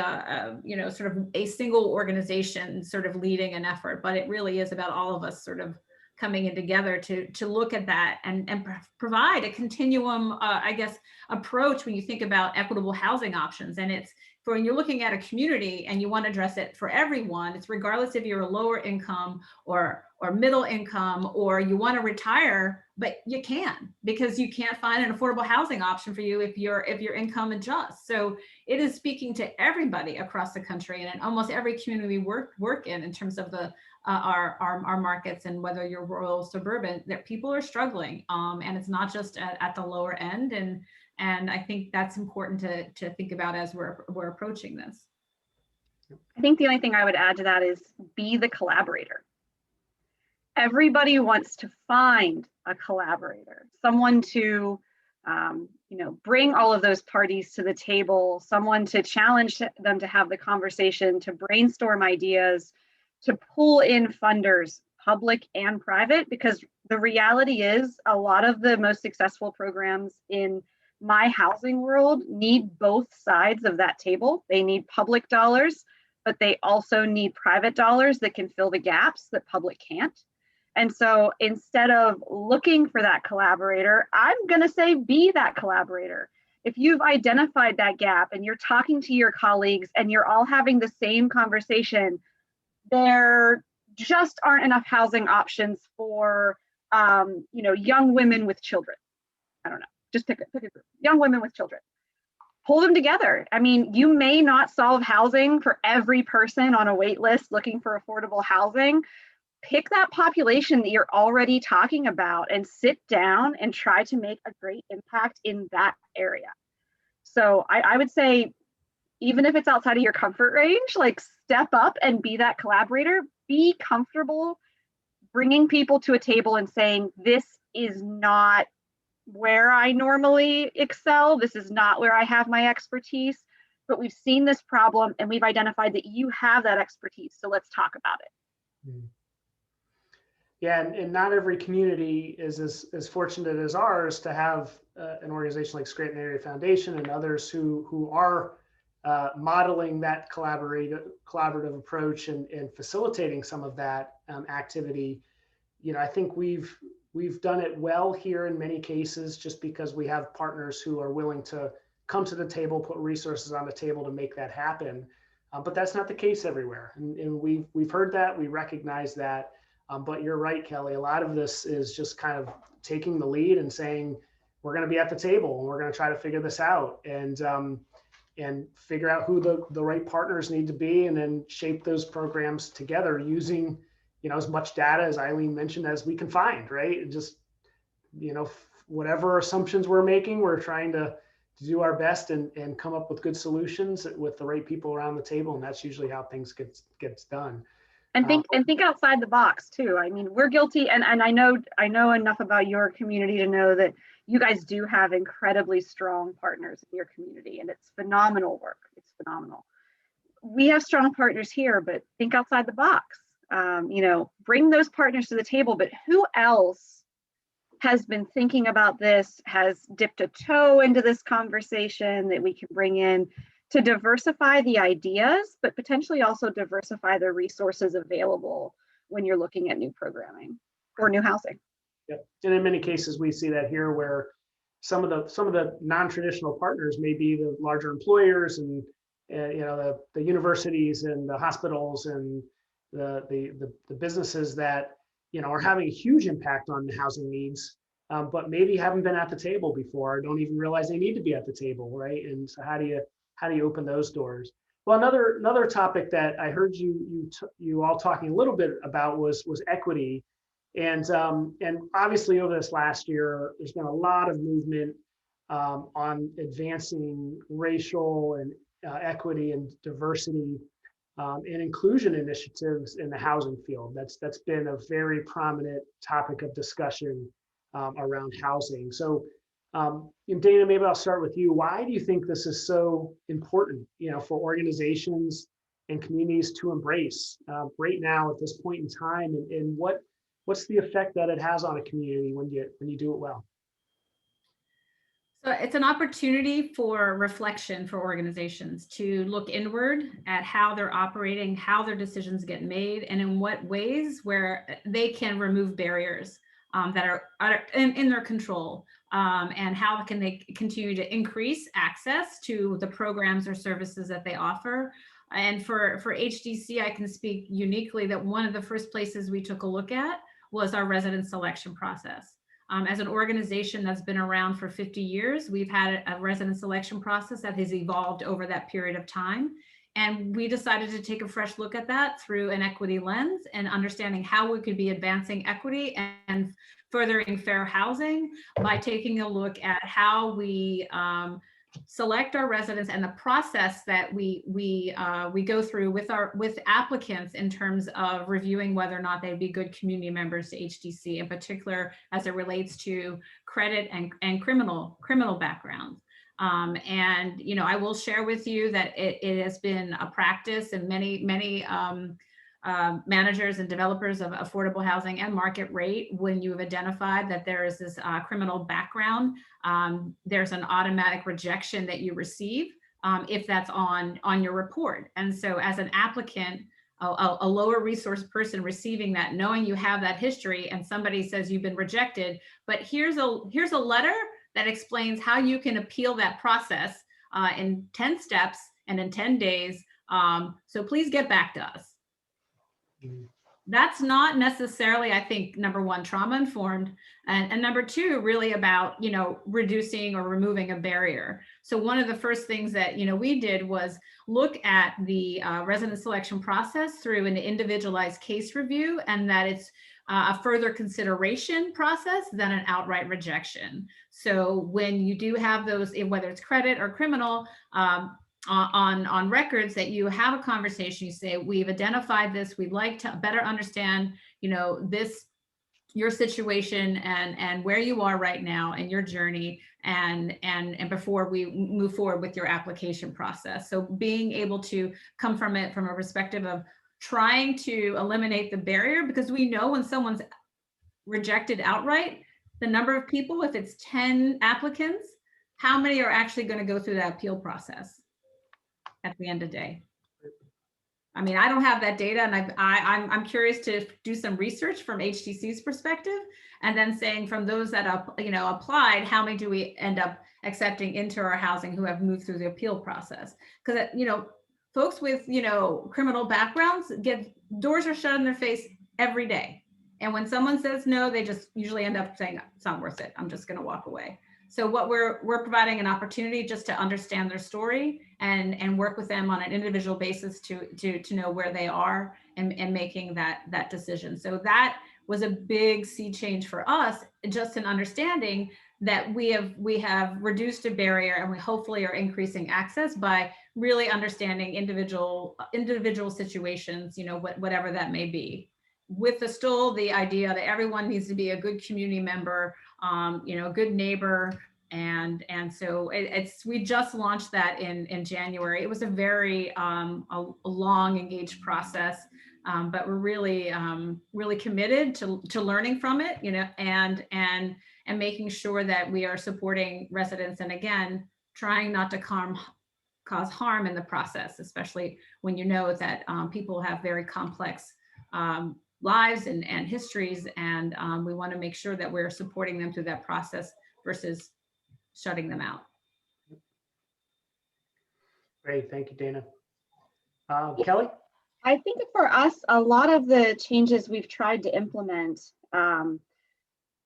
[SPEAKER 5] you know, sort of a single organization sort of leading an effort, but it really is about all of us sort of coming in together to look at that and provide a continuum, I guess, approach when you think about equitable housing options. And it's for when you're looking at a community and you want to address it for everyone, it's regardless if you're a lower income or middle income, or you want to retire, but you can, because you can't find an affordable housing option for you if your income adjusts. So it is speaking to everybody across the country and in almost every community we work in terms of the our markets, and whether you're rural or suburban, that people are struggling, and it's not just at the lower end. And I think that's important to think about as we're approaching this.
[SPEAKER 3] I think the only thing I would add to that is be the collaborator. Everybody wants to find a collaborator, someone to you know, bring all of those parties to the table, someone to challenge them to have the conversation, to brainstorm ideas, to pull in funders, public and private, because the reality is a lot of the most successful programs in my housing world need both sides of that table. They need public dollars, but they also need private dollars that can fill the gaps that public can't. And so instead of looking for that collaborator, I'm going to say be that collaborator. If you've identified that gap and you're talking to your colleagues and you're all having the same conversation, there just aren't enough housing options for you know, young women with children. I don't know, just pick a group. Young women with children. Pull them together. I mean, you may not solve housing for every person on a wait list looking for affordable housing, pick that population that you're already talking about and sit down and try to make a great impact in that area. So I would say, even if it's outside of your comfort range, like step up and be that collaborator. Be comfortable bringing people to a table and saying, this is not where I normally excel. This is not where I have my expertise, but we've seen this problem and we've identified that you have that expertise. So let's talk about it.
[SPEAKER 1] Yeah, and not every community is as fortunate as ours to have an organization like Scranton Area Foundation and others who are modeling that collaborative approach and facilitating some of that activity. You know, I think we've done it well here in many cases, just because we have partners who are willing to come to the table, put resources on the table to make that happen. But that's not the case everywhere, and we've heard that, we recognize that. But you're right, Kelly. A lot of this is just kind of taking the lead and saying, we're going to be at the table and we're going to try to figure this out and figure out who the right partners need to be, and then shape those programs together using, you know, as much data, as Eileen mentioned, as we can find, right? And just, you know, whatever assumptions we're making, we're trying to do our best and come up with good solutions with the right people around the table. And that's usually how things gets done.
[SPEAKER 3] And think outside the box too. I mean, we're guilty, and I know enough about your community to know that you guys do have incredibly strong partners in your community, and it's phenomenal work. It's phenomenal. We have strong partners here, but think outside the box. You know, bring those partners to the table, but who else has been thinking about this, has dipped a toe into this conversation that we can bring in to diversify the ideas, but potentially also diversify the resources available when you're looking at new programming or new housing.
[SPEAKER 1] Yep. And in many cases, we see that here, where some of the non-traditional partners may be the larger employers and you know, the universities and the hospitals and the businesses that, you know, are having a huge impact on the housing needs, but maybe haven't been at the table before, or don't even realize they need to be at the table, right? And so how do you open those doors? Well, another topic that I heard you all talking a little bit about was equity, and obviously over this last year, there's been a lot of movement on advancing racial and equity and diversity and inclusion initiatives in the housing field. That's been a very prominent topic of discussion around housing. So, Dana, maybe I'll start with you. Why do you think this is so important, you know, for organizations and communities to embrace right now at this point in time, and what's the effect that it has on a community when you do it well?
[SPEAKER 5] So it's an opportunity for reflection for organizations to look inward at how they're operating, how their decisions get made, and in what ways where they can remove barriers that are in their control, and how can they continue to increase access to the programs or services that they offer. And for HDC, I can speak uniquely that one of the first places we took a look at was our resident selection process. As an organization that's been around for 50 years, we've had a resident selection process that has evolved over that period of time. And we decided to take a fresh look at that through an equity lens and understanding how we could be advancing equity and furthering fair housing by taking a look at how we select our residents and the process that we go through with applicants in terms of reviewing whether or not they'd be good community members to HDC, in particular as it relates to credit and criminal backgrounds. And you know, I will share with you that it has been a practice, and many managers and developers of affordable housing and market rate, when you've identified that there is this criminal background, there's an automatic rejection that you receive if that's on your report. And so as an applicant, a lower resource person receiving that, knowing you have that history, and somebody says you've been rejected, but here's a letter that explains how you can appeal that process in 10 steps and in 10 days. So please get back to us. that's not necessarily, I think, number one, trauma informed, and number two, really about, you know, reducing or removing a barrier. So one of the first things that, you know, we did was look at the resident selection process through an individualized case review, and that it's a further consideration process than an outright rejection. So when you do have those, whether it's credit or criminal, on records, that you have a conversation, you say, we've identified this, we'd like to better understand, you know, this, your situation and where you are right now and your journey, and before we move forward with your application process. So being able to come from it from a perspective of trying to eliminate the barrier, because we know when someone's rejected outright, the number of people, if it's 10 applicants, how many are actually going to go through that appeal process at the end of the day? I mean, I don't have that data, and I'm curious to do some research from HTC's perspective, and then saying from those that applied, how many do we end up accepting into our housing who have moved through the appeal process? Because folks with criminal backgrounds doors are shut in their face every day, and when someone says no, they just usually end up saying it's not worth it, I'm just going to walk away. So what we're providing an opportunity just to understand their story and work with them on an individual basis to know where they are and making that decision. So that was a big sea change for us, just in understanding that we have reduced a barrier, and we hopefully are increasing access by really understanding individual situations, whatever that may be. With the idea that everyone needs to be a good community member, a good neighbor. And so we just launched that in January. It was a very a long, engaged process, but we're really committed to learning from it, and making sure that we are supporting residents, and again, trying not to cause harm in the process, especially when you know that people have very complex lives and histories, and we want to make sure that we're supporting them through that process versus shutting them out.
[SPEAKER 1] Great, thank you, Dana. Kelly?
[SPEAKER 3] I think for us, a lot of the changes we've tried to implement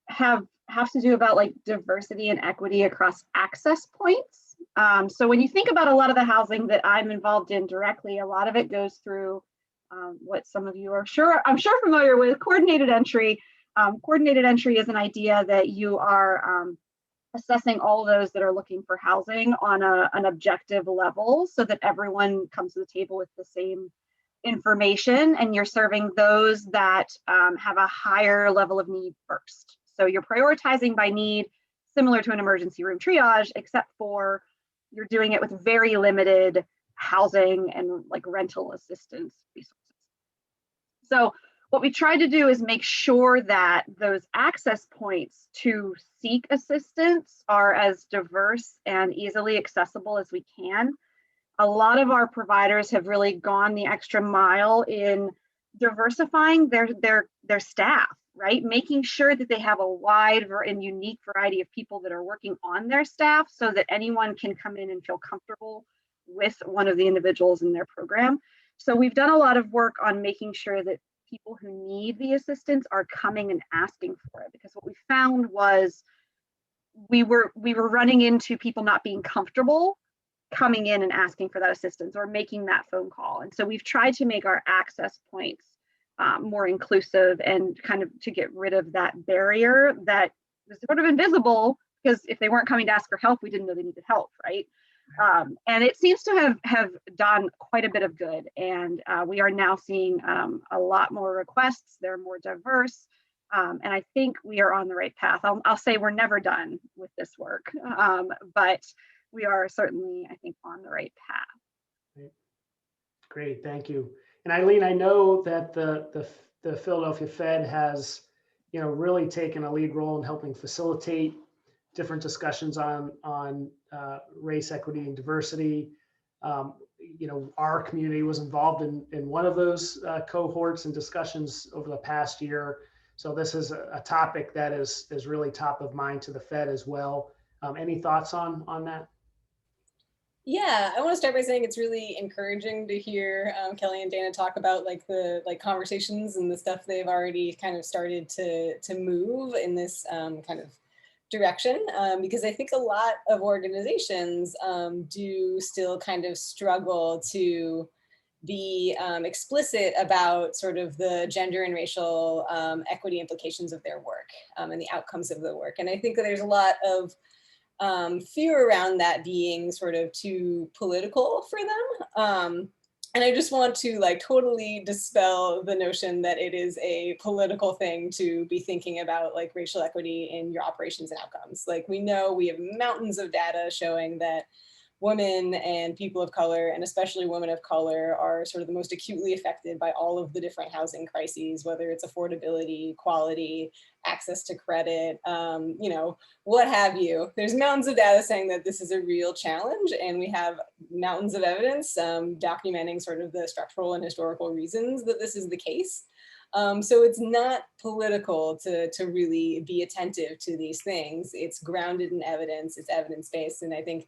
[SPEAKER 3] have to do about like diversity and equity across access points. So when you think about a lot of the housing that I'm involved in directly, a lot of it goes through what some of you are I'm sure familiar with, coordinated entry. Coordinated entry is an idea that you are assessing all those that are looking for housing on an objective level, so that everyone comes to the table with the same information, and you're serving those that have a higher level of need first. So you're prioritizing by need, similar to an emergency room triage, except for you're doing it with very limited housing and like rental assistance resources. So what we try to do is make sure that those access points to seek assistance are as diverse and easily accessible as we can. A lot of our providers have really gone the extra mile in diversifying their staff, right? Making sure that they have a wide and unique variety of people that are working on their staff, so that anyone can come in and feel comfortable with one of the individuals in their program. So we've done a lot of work on making sure that people who need the assistance are coming and asking for it, because what we found was we were running into people not being comfortable coming in and asking for that assistance or making that phone call. And so we've tried to make our access points more inclusive, and kind of to get rid of that barrier that was sort of invisible, because if they weren't coming to ask for help, we didn't know they needed help, right? And it seems to have done quite a bit of good, and we are now seeing a lot more requests. They're more diverse, and I think we are on the right path. I'll say we're never done with this work, but we are certainly, I think, on the right path.
[SPEAKER 1] Great, thank you. And Eileen, I know that the Philadelphia Fed has, really taken a lead role in helping facilitate different discussions on race, equity, and diversity. Our community was involved in one of those cohorts and discussions over the past year. So this is a topic that is really top of mind to the Fed as well. Any thoughts on that?
[SPEAKER 4] Yeah, I want to start by saying it's really encouraging to hear Kelly and Dana talk about like the conversations and the stuff they've already kind of started to move in this kind of direction, because I think a lot of organizations do still kind of struggle to be explicit about sort of the gender and racial equity implications of their work and the outcomes of the work. And I think that there's a lot of fear around that being sort of too political for them. And I just want to like totally dispel the notion that it is a political thing to be thinking about like racial equity in your operations and outcomes. Like we know we have mountains of data showing that women and people of color, and especially women of color, are sort of the most acutely affected by all of the different housing crises, whether it's affordability, quality, access to credit, you know, what have you. There's mountains of data saying that this is a real challenge, and we have mountains of evidence documenting sort of the structural and historical reasons that this is the case. So it's not political to really be attentive to these things. It's grounded in evidence, it's evidence-based, and I think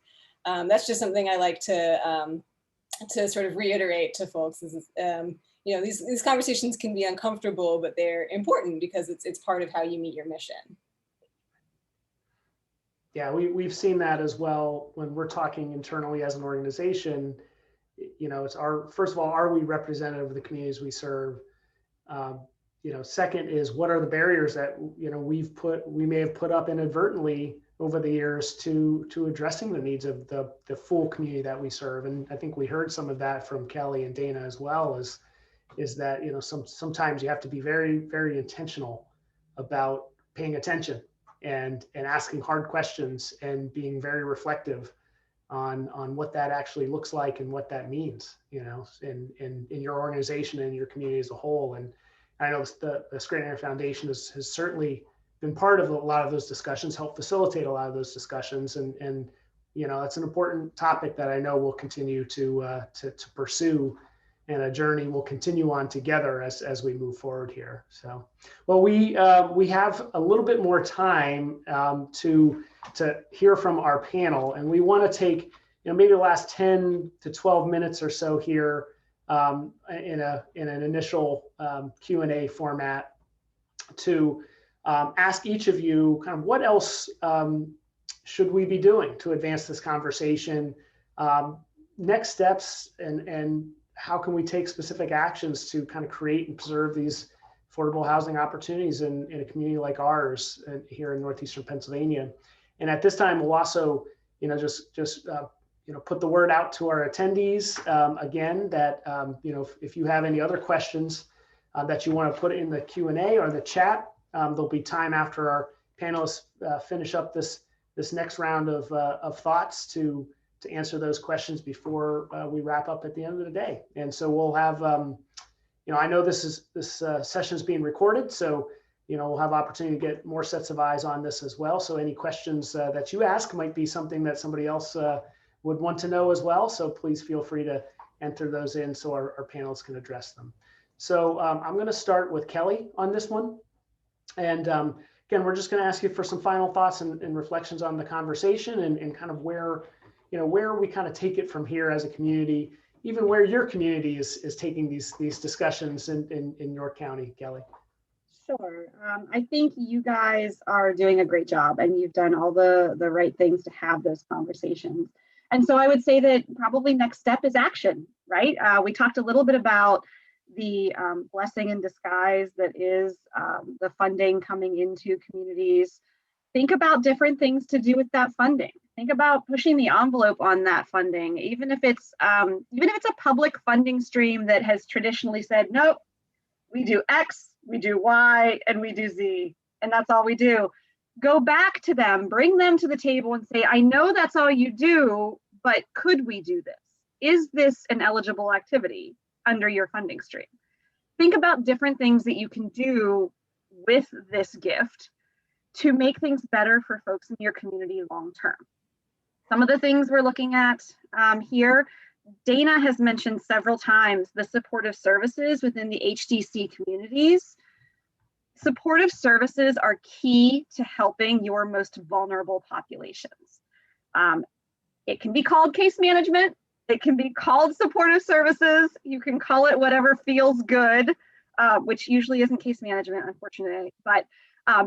[SPEAKER 4] that's just something I like to sort of reiterate to folks. Is, you know, these conversations can be uncomfortable, but they're important because it's part of how you meet your mission.
[SPEAKER 1] Yeah, we've seen that as well when we're talking internally as an organization. You know, it's first of all, are we representative of the communities we serve? You know, second is what are the barriers that, you know, we may have put up inadvertently over the years to addressing the needs of the full community that we serve. And I think we heard some of that from Kelly and Dana as well, is that, you know, sometimes you have to be very, very intentional about paying attention and asking hard questions and being very reflective on what that actually looks like and what that means, you know, in your organization and your community as a whole. And I know the Scranton Area Foundation has certainly been part of a lot of those discussions, helped facilitate a lot of those discussions, and you know, it's an important topic that I know we'll continue to pursue, and a journey we'll continue on together as we move forward here. So, well, we have a little bit more time to hear from our panel, and we want to take, you know, maybe the last 10 to 12 minutes or so here in an initial Q&A format to ask each of you kind of what else should we be doing to advance this conversation, next steps, and how can we take specific actions to kind of create and preserve these affordable housing opportunities in a community like ours here in Northeastern Pennsylvania. And at this time, we'll also, you know, just you know, put the word out to our attendees again that, you know, if you have any other questions that you want to put in the Q&A or the chat, there'll be time after our panelists finish up this next round of thoughts to answer those questions before we wrap up at the end of the day. And so we'll have, you know, I know this session is being recorded, so, you know, we'll have opportunity to get more sets of eyes on this as well. So any questions that you ask might be something that somebody else would want to know as well. So please feel free to enter those in so our panelists can address them. So I'm going to start with Kelly on this one. And again, we're just going to ask you for some final thoughts and reflections on the conversation and kind of where, you know, where we kind of take it from here as a community, even where your community is taking these discussions in York County, Kelly.
[SPEAKER 3] Sure. I think you guys are doing a great job, and you've done all the right things to have those conversations. And so I would say that probably next step is action, right? We talked a little bit about the blessing in disguise that is the funding coming into communities. Think about different things to do with that funding. Think about pushing the envelope on that funding, even if it's a public funding stream that has traditionally said, nope, we do X, we do Y, and we do Z, and that's all we do. Go back to them, bring them to the table and say, I know that's all you do, but could we do this? Is this an eligible activity under your funding stream? Think about different things that you can do with this gift to make things better for folks in your community long term. Some of the things we're looking at here, Dana has mentioned several times the supportive services within the HDC communities. Supportive services are key to helping your most vulnerable populations. It can be called case management. It can be called supportive services. You can call it whatever feels good, which usually isn't case management, unfortunately. But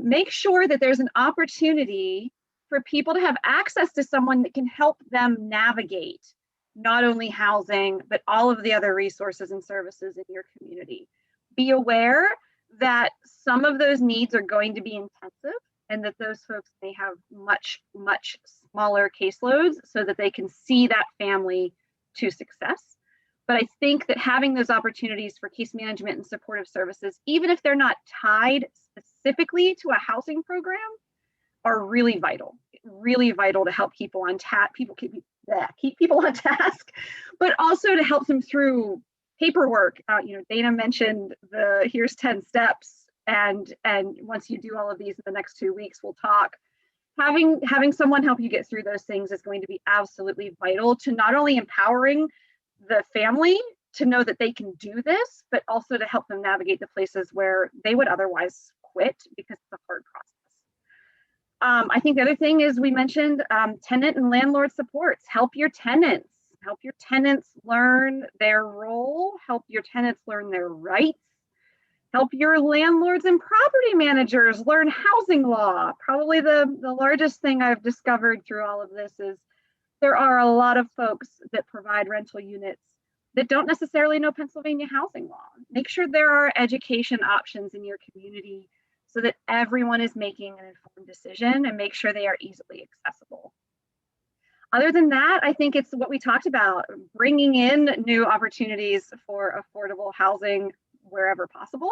[SPEAKER 3] make sure that there's an opportunity for people to have access to someone that can help them navigate not only housing, but all of the other resources and services in your community. Be aware that some of those needs are going to be intensive and that those folks may have much, much smaller caseloads so that they can see that family to success. But I think that having those opportunities for case management and supportive services, even if they're not tied specifically to a housing program, are really vital to help people on keep people on task, but also to help them through paperwork. Dana mentioned here's 10 steps, and once you do all of these in the next 2 weeks, we'll talk. Having someone help you get through those things is going to be absolutely vital to not only empowering the family to know that they can do this, but also to help them navigate the places where they would otherwise quit because it's a hard process. I think the other thing is we mentioned tenant and landlord supports. Help your tenants learn their role, help your tenants learn their rights, help your landlords and property managers learn housing law. Probably the largest thing I've discovered through all of this is there are a lot of folks that provide rental units that don't necessarily know Pennsylvania housing law. Make sure there are education options in your community so that everyone is making an informed decision, and make sure they are easily accessible. Other than that, I think it's what we talked about, bringing in new opportunities for affordable housing wherever possible,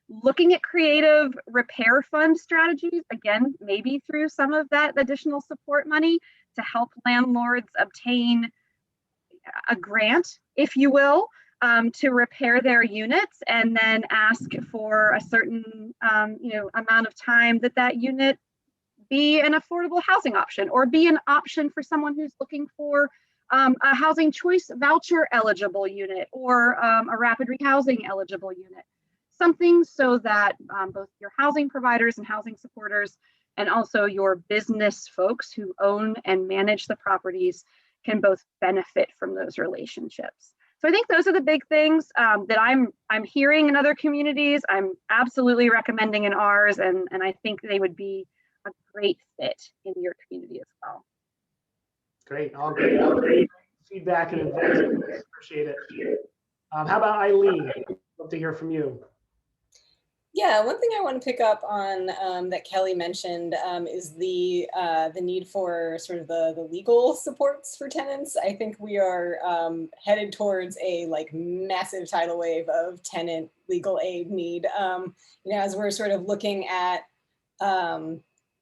[SPEAKER 3] looking at creative repair fund strategies, again, maybe through some of that additional support money to help landlords obtain a grant, if you will, to repair their units, and then ask for a certain amount of time that unit be an affordable housing option, or be an option for someone who's looking for a housing choice voucher eligible unit, or a rapid rehousing eligible unit. Something so that both your housing providers and housing supporters, and also your business folks who own and manage the properties, can both benefit from those relationships. So I think those are the big things that I'm hearing in other communities. I'm absolutely recommending in ours, and I think they would be a great fit in your community as well.
[SPEAKER 1] Great, all great feedback and advice. Appreciate it. How about Eileen? Love to hear from you.
[SPEAKER 4] Yeah, one thing I want to pick up on that Kelly mentioned is the need for sort of the legal supports for tenants. I think we are headed towards a massive tidal wave of tenant legal aid need. As we're sort of looking at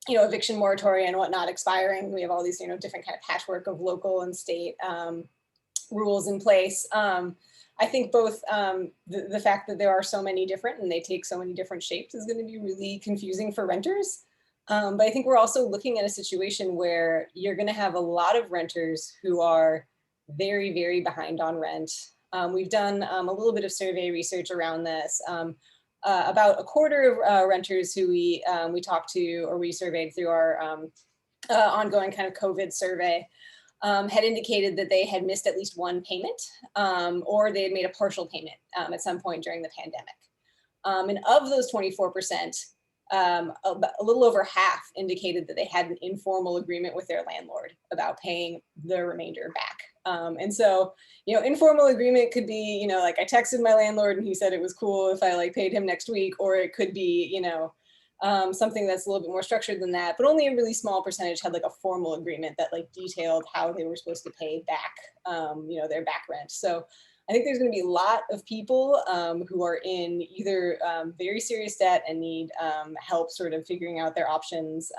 [SPEAKER 4] eviction moratorium and whatnot expiring, we have all these different kind of patchwork of local and state rules in place. I think both the fact that there are so many different and they take so many different shapes is going to be really confusing for renters. But I think we're also looking at a situation where you're going to have a lot of renters who are very, very behind on rent. We've done a little bit of survey research around this. About a quarter of renters who we talked to or we surveyed through our ongoing kind of COVID survey had indicated that they had missed at least one payment, or they had made a partial payment at some point during the pandemic. And of those 24%, a little over half indicated that they had an informal agreement with their landlord about paying the remainder back. And so, informal agreement could be, I texted my landlord and he said it was cool if I paid him next week, or it could be, something that's a little bit more structured than that, but only a really small percentage had a formal agreement that detailed how they were supposed to pay back, their back rent. So I think there's going to be a lot of people who are in either very serious debt and need help sort of figuring out their options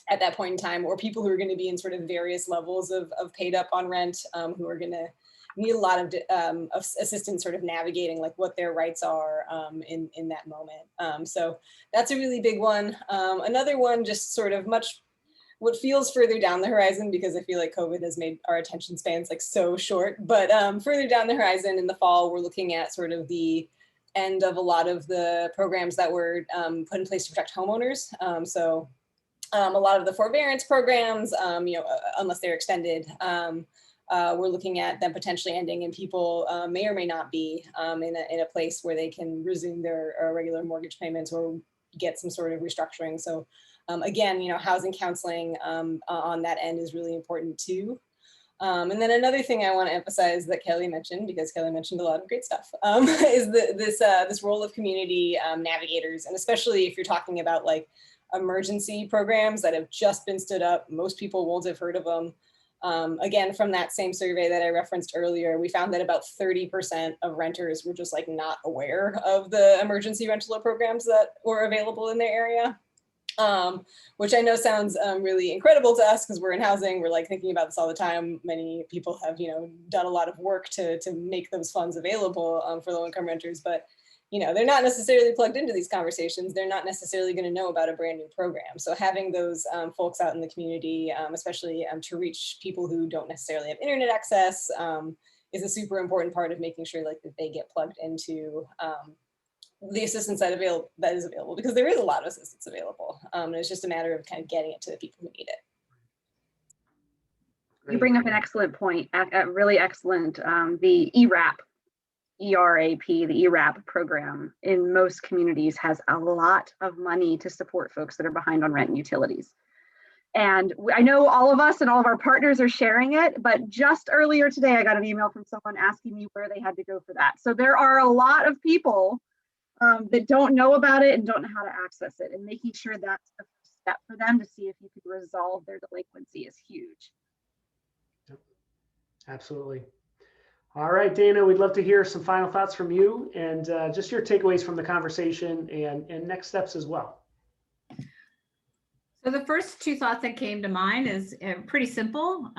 [SPEAKER 4] at that point in time, or people who are going to be in sort of various levels of paid up on rent, who are going to need a lot of assistance sort of navigating what their rights are in that moment. So that's a really big one. Another one, just sort of what feels further down the horizon, because I feel like COVID has made our attention spans so short, but further down the horizon in the fall, we're looking at sort of the end of a lot of the programs that were put in place to protect homeowners. So A lot of the forbearance programs, unless they're extended, we're looking at them potentially ending, and people may or may not be in a place where they can resume their regular mortgage payments or get some sort of restructuring. So again, housing counseling on that end is really important too. And then another thing I want to emphasize that Kelly mentioned, because Kelly mentioned a lot of great stuff, is this role of community navigators, and especially if you're talking about like emergency programs that have just been stood up. Most people won't have heard of them. Again, from that same survey that I referenced earlier, we found that about 30% of renters were just like not aware of the emergency rental programs that were available in their area, which I know sounds really incredible to us because we're in housing. We're like thinking about this all the time. Many people have, done a lot of work to make those funds available for low-income renters, but they're not necessarily plugged into these conversations. They're not necessarily going to know about a brand new program. So having those folks out in the community, especially to reach people who don't necessarily have internet access, is a super important part of making sure like that they get plugged into the assistance that is available, because there is a lot of assistance available. And it's just a matter of kind of getting it to the people who need it.
[SPEAKER 3] You bring up an excellent point, really excellent. The ERAP, the ERAP program in most communities has a lot of money to support folks that are behind on rent and utilities. And I know all of us and all of our partners are sharing it, but just earlier today, I got an email from someone asking me where they had to go for that. So there are a lot of people that don't know about it and don't know how to access it, and making sure that's the first step for them to see if you could resolve their delinquency is huge.
[SPEAKER 1] Yep. Absolutely. All right, Dana, we'd love to hear some final thoughts from you and just your takeaways from the conversation and next steps as well.
[SPEAKER 5] So the first two thoughts that came to mind is pretty simple.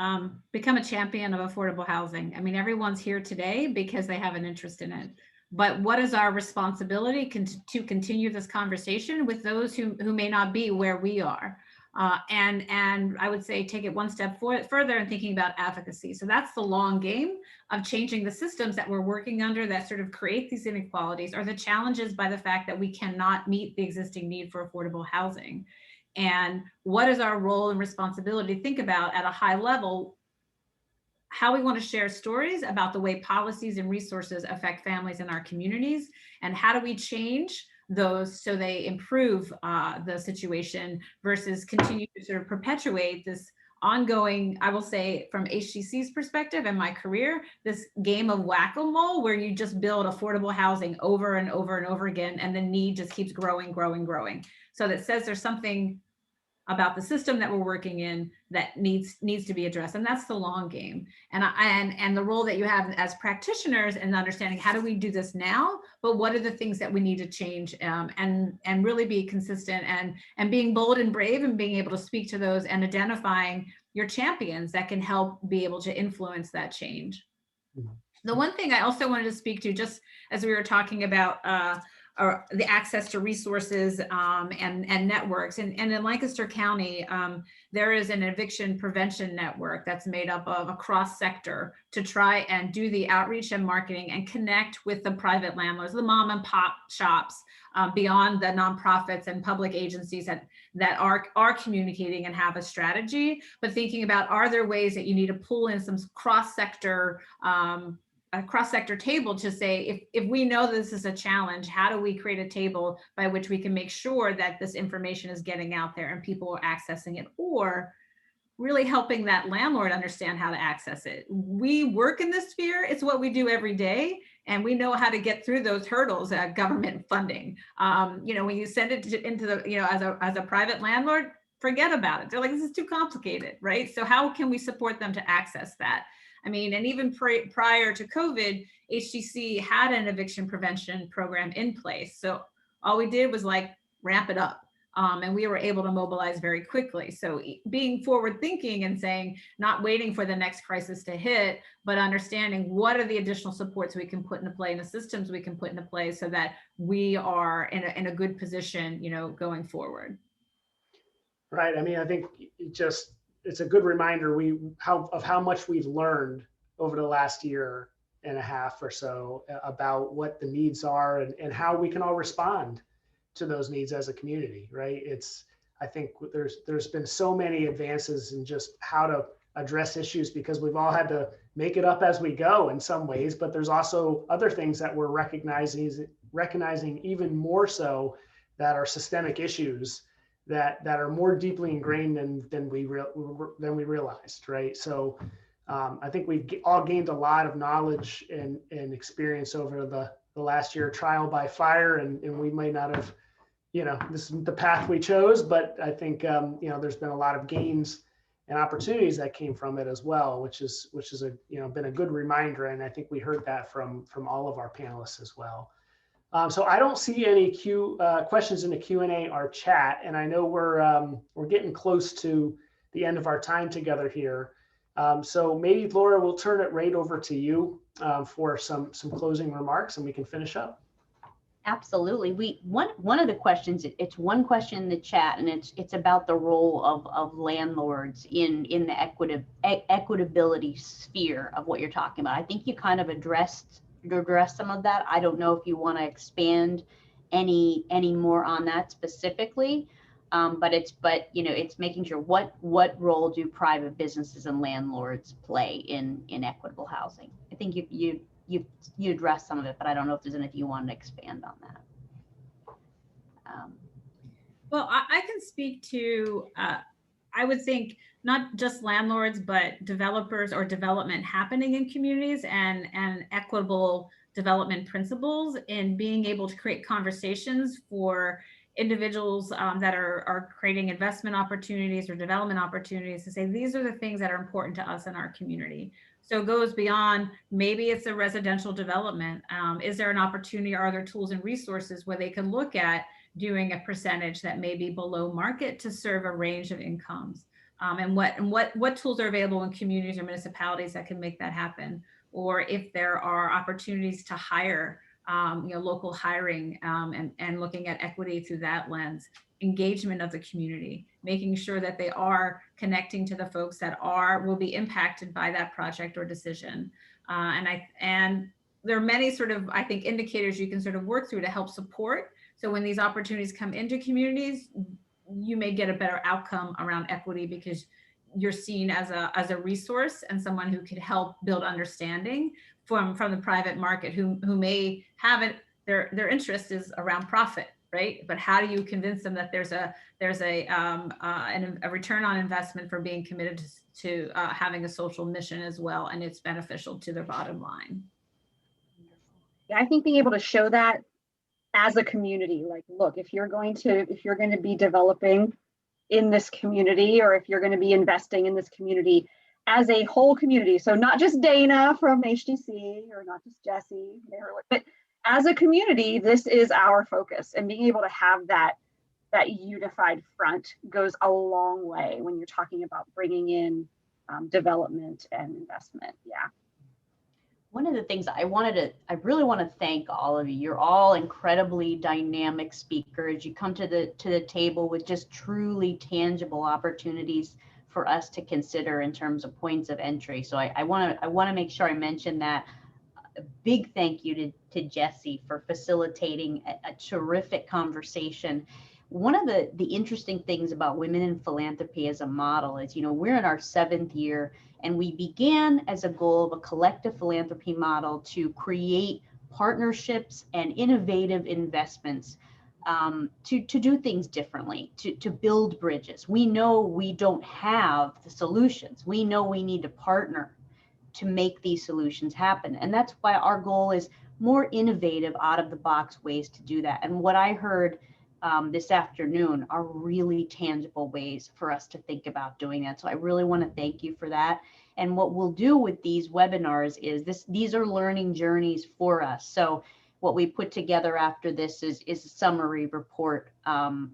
[SPEAKER 5] Become a champion of affordable housing. I mean, everyone's here today because they have an interest in it. But what is our responsibility to continue this conversation with those who may not be where we are? And I would say take it one step further and thinking about advocacy. So that's the long game of changing the systems that we're working under that sort of create these inequalities, or the challenges by the fact that we cannot meet the existing need for affordable housing. And what is our role and responsibility? Think about at a high level how we want to share stories about the way policies and resources affect families in our communities, and how do we change those so they improve the situation versus continue to sort of perpetuate this ongoing, I will say from HTC's perspective and my career, this game of whack-a-mole where you just build affordable housing over and over and over again, and the need just keeps growing, growing, growing. So that says there's something about the system that we're working in that needs to be addressed, and that's the long game. And the role that you have as practitioners and understanding how do we do this now, but what are the things that we need to change, and really be consistent and being bold and brave and being able to speak to those and identifying your champions that can help be able to influence that change. The one thing I also wanted to speak to, just as we were talking about or the access to resources and networks. And in Lancaster County, there is an eviction prevention network that's made up of a cross sector to try and do the outreach and marketing and connect with the private landlords, the mom and pop shops, beyond the nonprofits and public agencies that are communicating and have a strategy, but thinking about, are there ways that you need to pull in some cross-sector a cross-sector table to say, if we know this is a challenge, how do we create a table by which we can make sure that this information is getting out there and people are accessing it, or really helping that landlord understand how to access it. We work in this sphere, it's what we do every day, and we know how to get through those hurdles at government funding. When you send it into the, as a private landlord, forget about it. They're like, this is too complicated, right? So how can we support them to access that? I mean, and even prior to COVID, HTC had an eviction prevention program in place. So all we did was like ramp it up, and we were able to mobilize very quickly. So being forward thinking and saying, not waiting for the next crisis to hit, but understanding what are the additional supports we can put into play and the systems we can put into place so that we are in a good position, going forward.
[SPEAKER 1] Right. I mean, I think it's a good reminder of how much we've learned over the last year and a half or so about what the needs are and how we can all respond to those needs as a community, right? I think there's been so many advances in just how to address issues, because we've all had to make it up as we go in some ways, but there's also other things that we're recognizing even more so that are systemic issues that are more deeply ingrained than we realized, right? So I think we've all gained a lot of knowledge and experience over the last year, trial by fire, and we may not have, this is the path we chose, but I think there's been a lot of gains and opportunities that came from it as well, which is been a good reminder, and I think we heard that from all of our panelists as well. So I don't see any questions in the Q&A or chat, and I know we're getting close to the end of our time together here. So maybe Laura, we'll turn it right over to you for some closing remarks, and we can finish up.
[SPEAKER 2] Absolutely. One of the questions, it's one question in the chat, and it's about the role of landlords in the equitability sphere of what you're talking about. I think you kind of addressed some of that. I don't know if you want to expand any more on that specifically, but it's making sure what role do private businesses and landlords play in equitable housing. I think you addressed some of it, but I don't know if there's anything you want to expand on that.
[SPEAKER 5] Well, I can speak to, I would think not just landlords, but developers or development happening in communities and equitable development principles in being able to create conversations for individuals that are creating investment opportunities or development opportunities to say, these are the things that are important to us in our community. So it goes beyond, maybe it's a residential development. Is there an opportunity, or are there tools and resources where they can look at doing a percentage that may be below market to serve a range of incomes? And what tools are available in communities or municipalities that can make that happen? Or if there are opportunities to hire, local hiring, and looking at equity through that lens, engagement of the community, making sure that they are connecting to the folks that will be impacted by that project or decision. And there are many sort of, I think, indicators you can sort of work through to help support. So when these opportunities come into communities, you may get a better outcome around equity because you're seen as a resource and someone who could help build understanding from the private market, who may have it, their interest is around profit, right? But how do you convince them that there's a return on investment for being committed to having a social mission as well, and it's beneficial to their bottom line?
[SPEAKER 3] Yeah, I think being able to show that as a community, like, look, if you're going to be developing in this community, or if you're going to be investing in this community as a whole community, so not just Dana from HDC or not just Jesse, but as a community, this is our focus. And being able to have that unified front goes a long way when you're talking about bringing in development and investment. Yeah.
[SPEAKER 2] One of the things I really want to thank all of you. You're all incredibly dynamic speakers. You come to the table with just truly tangible opportunities for us to consider in terms of points of entry. So I want to make sure I mention that. A big thank you to Jesse for facilitating a terrific conversation. One of the interesting things about Women in Philanthropy as a model is, we're in our 7th year, and we began as a goal of a collective philanthropy model to create partnerships and innovative investments to do things differently, to build bridges. We know we don't have the solutions. We know we need to partner to make these solutions happen. And that's why our goal is more innovative, out of the box ways to do that. And what I heard this afternoon are really tangible ways for us to think about doing that. So I really want to thank you for that. And what we'll do with these webinars is these are learning journeys for us. So what we put together after this is a summary report.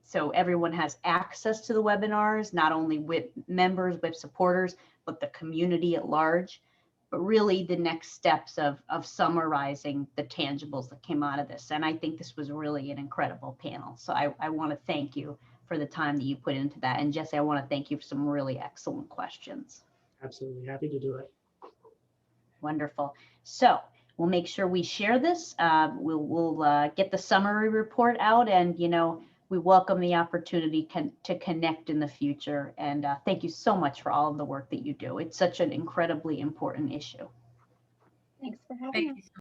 [SPEAKER 2] So everyone has access to the webinars, not only with members, with supporters, but the community at large. But really the next steps of summarizing the tangibles that came out of this. And I think this was really an incredible panel. So I want to thank you for the time that you put into that. And Jesse, I want to thank you for some really excellent questions.
[SPEAKER 1] Absolutely, happy to do it.
[SPEAKER 2] Wonderful. So we'll make sure we share this. We'll get the summary report out, and we welcome the opportunity to connect in the future. And thank you so much for all of the work that you do. It's such an incredibly important issue.
[SPEAKER 3] Thanks for having
[SPEAKER 5] Thank
[SPEAKER 3] us.
[SPEAKER 5] you so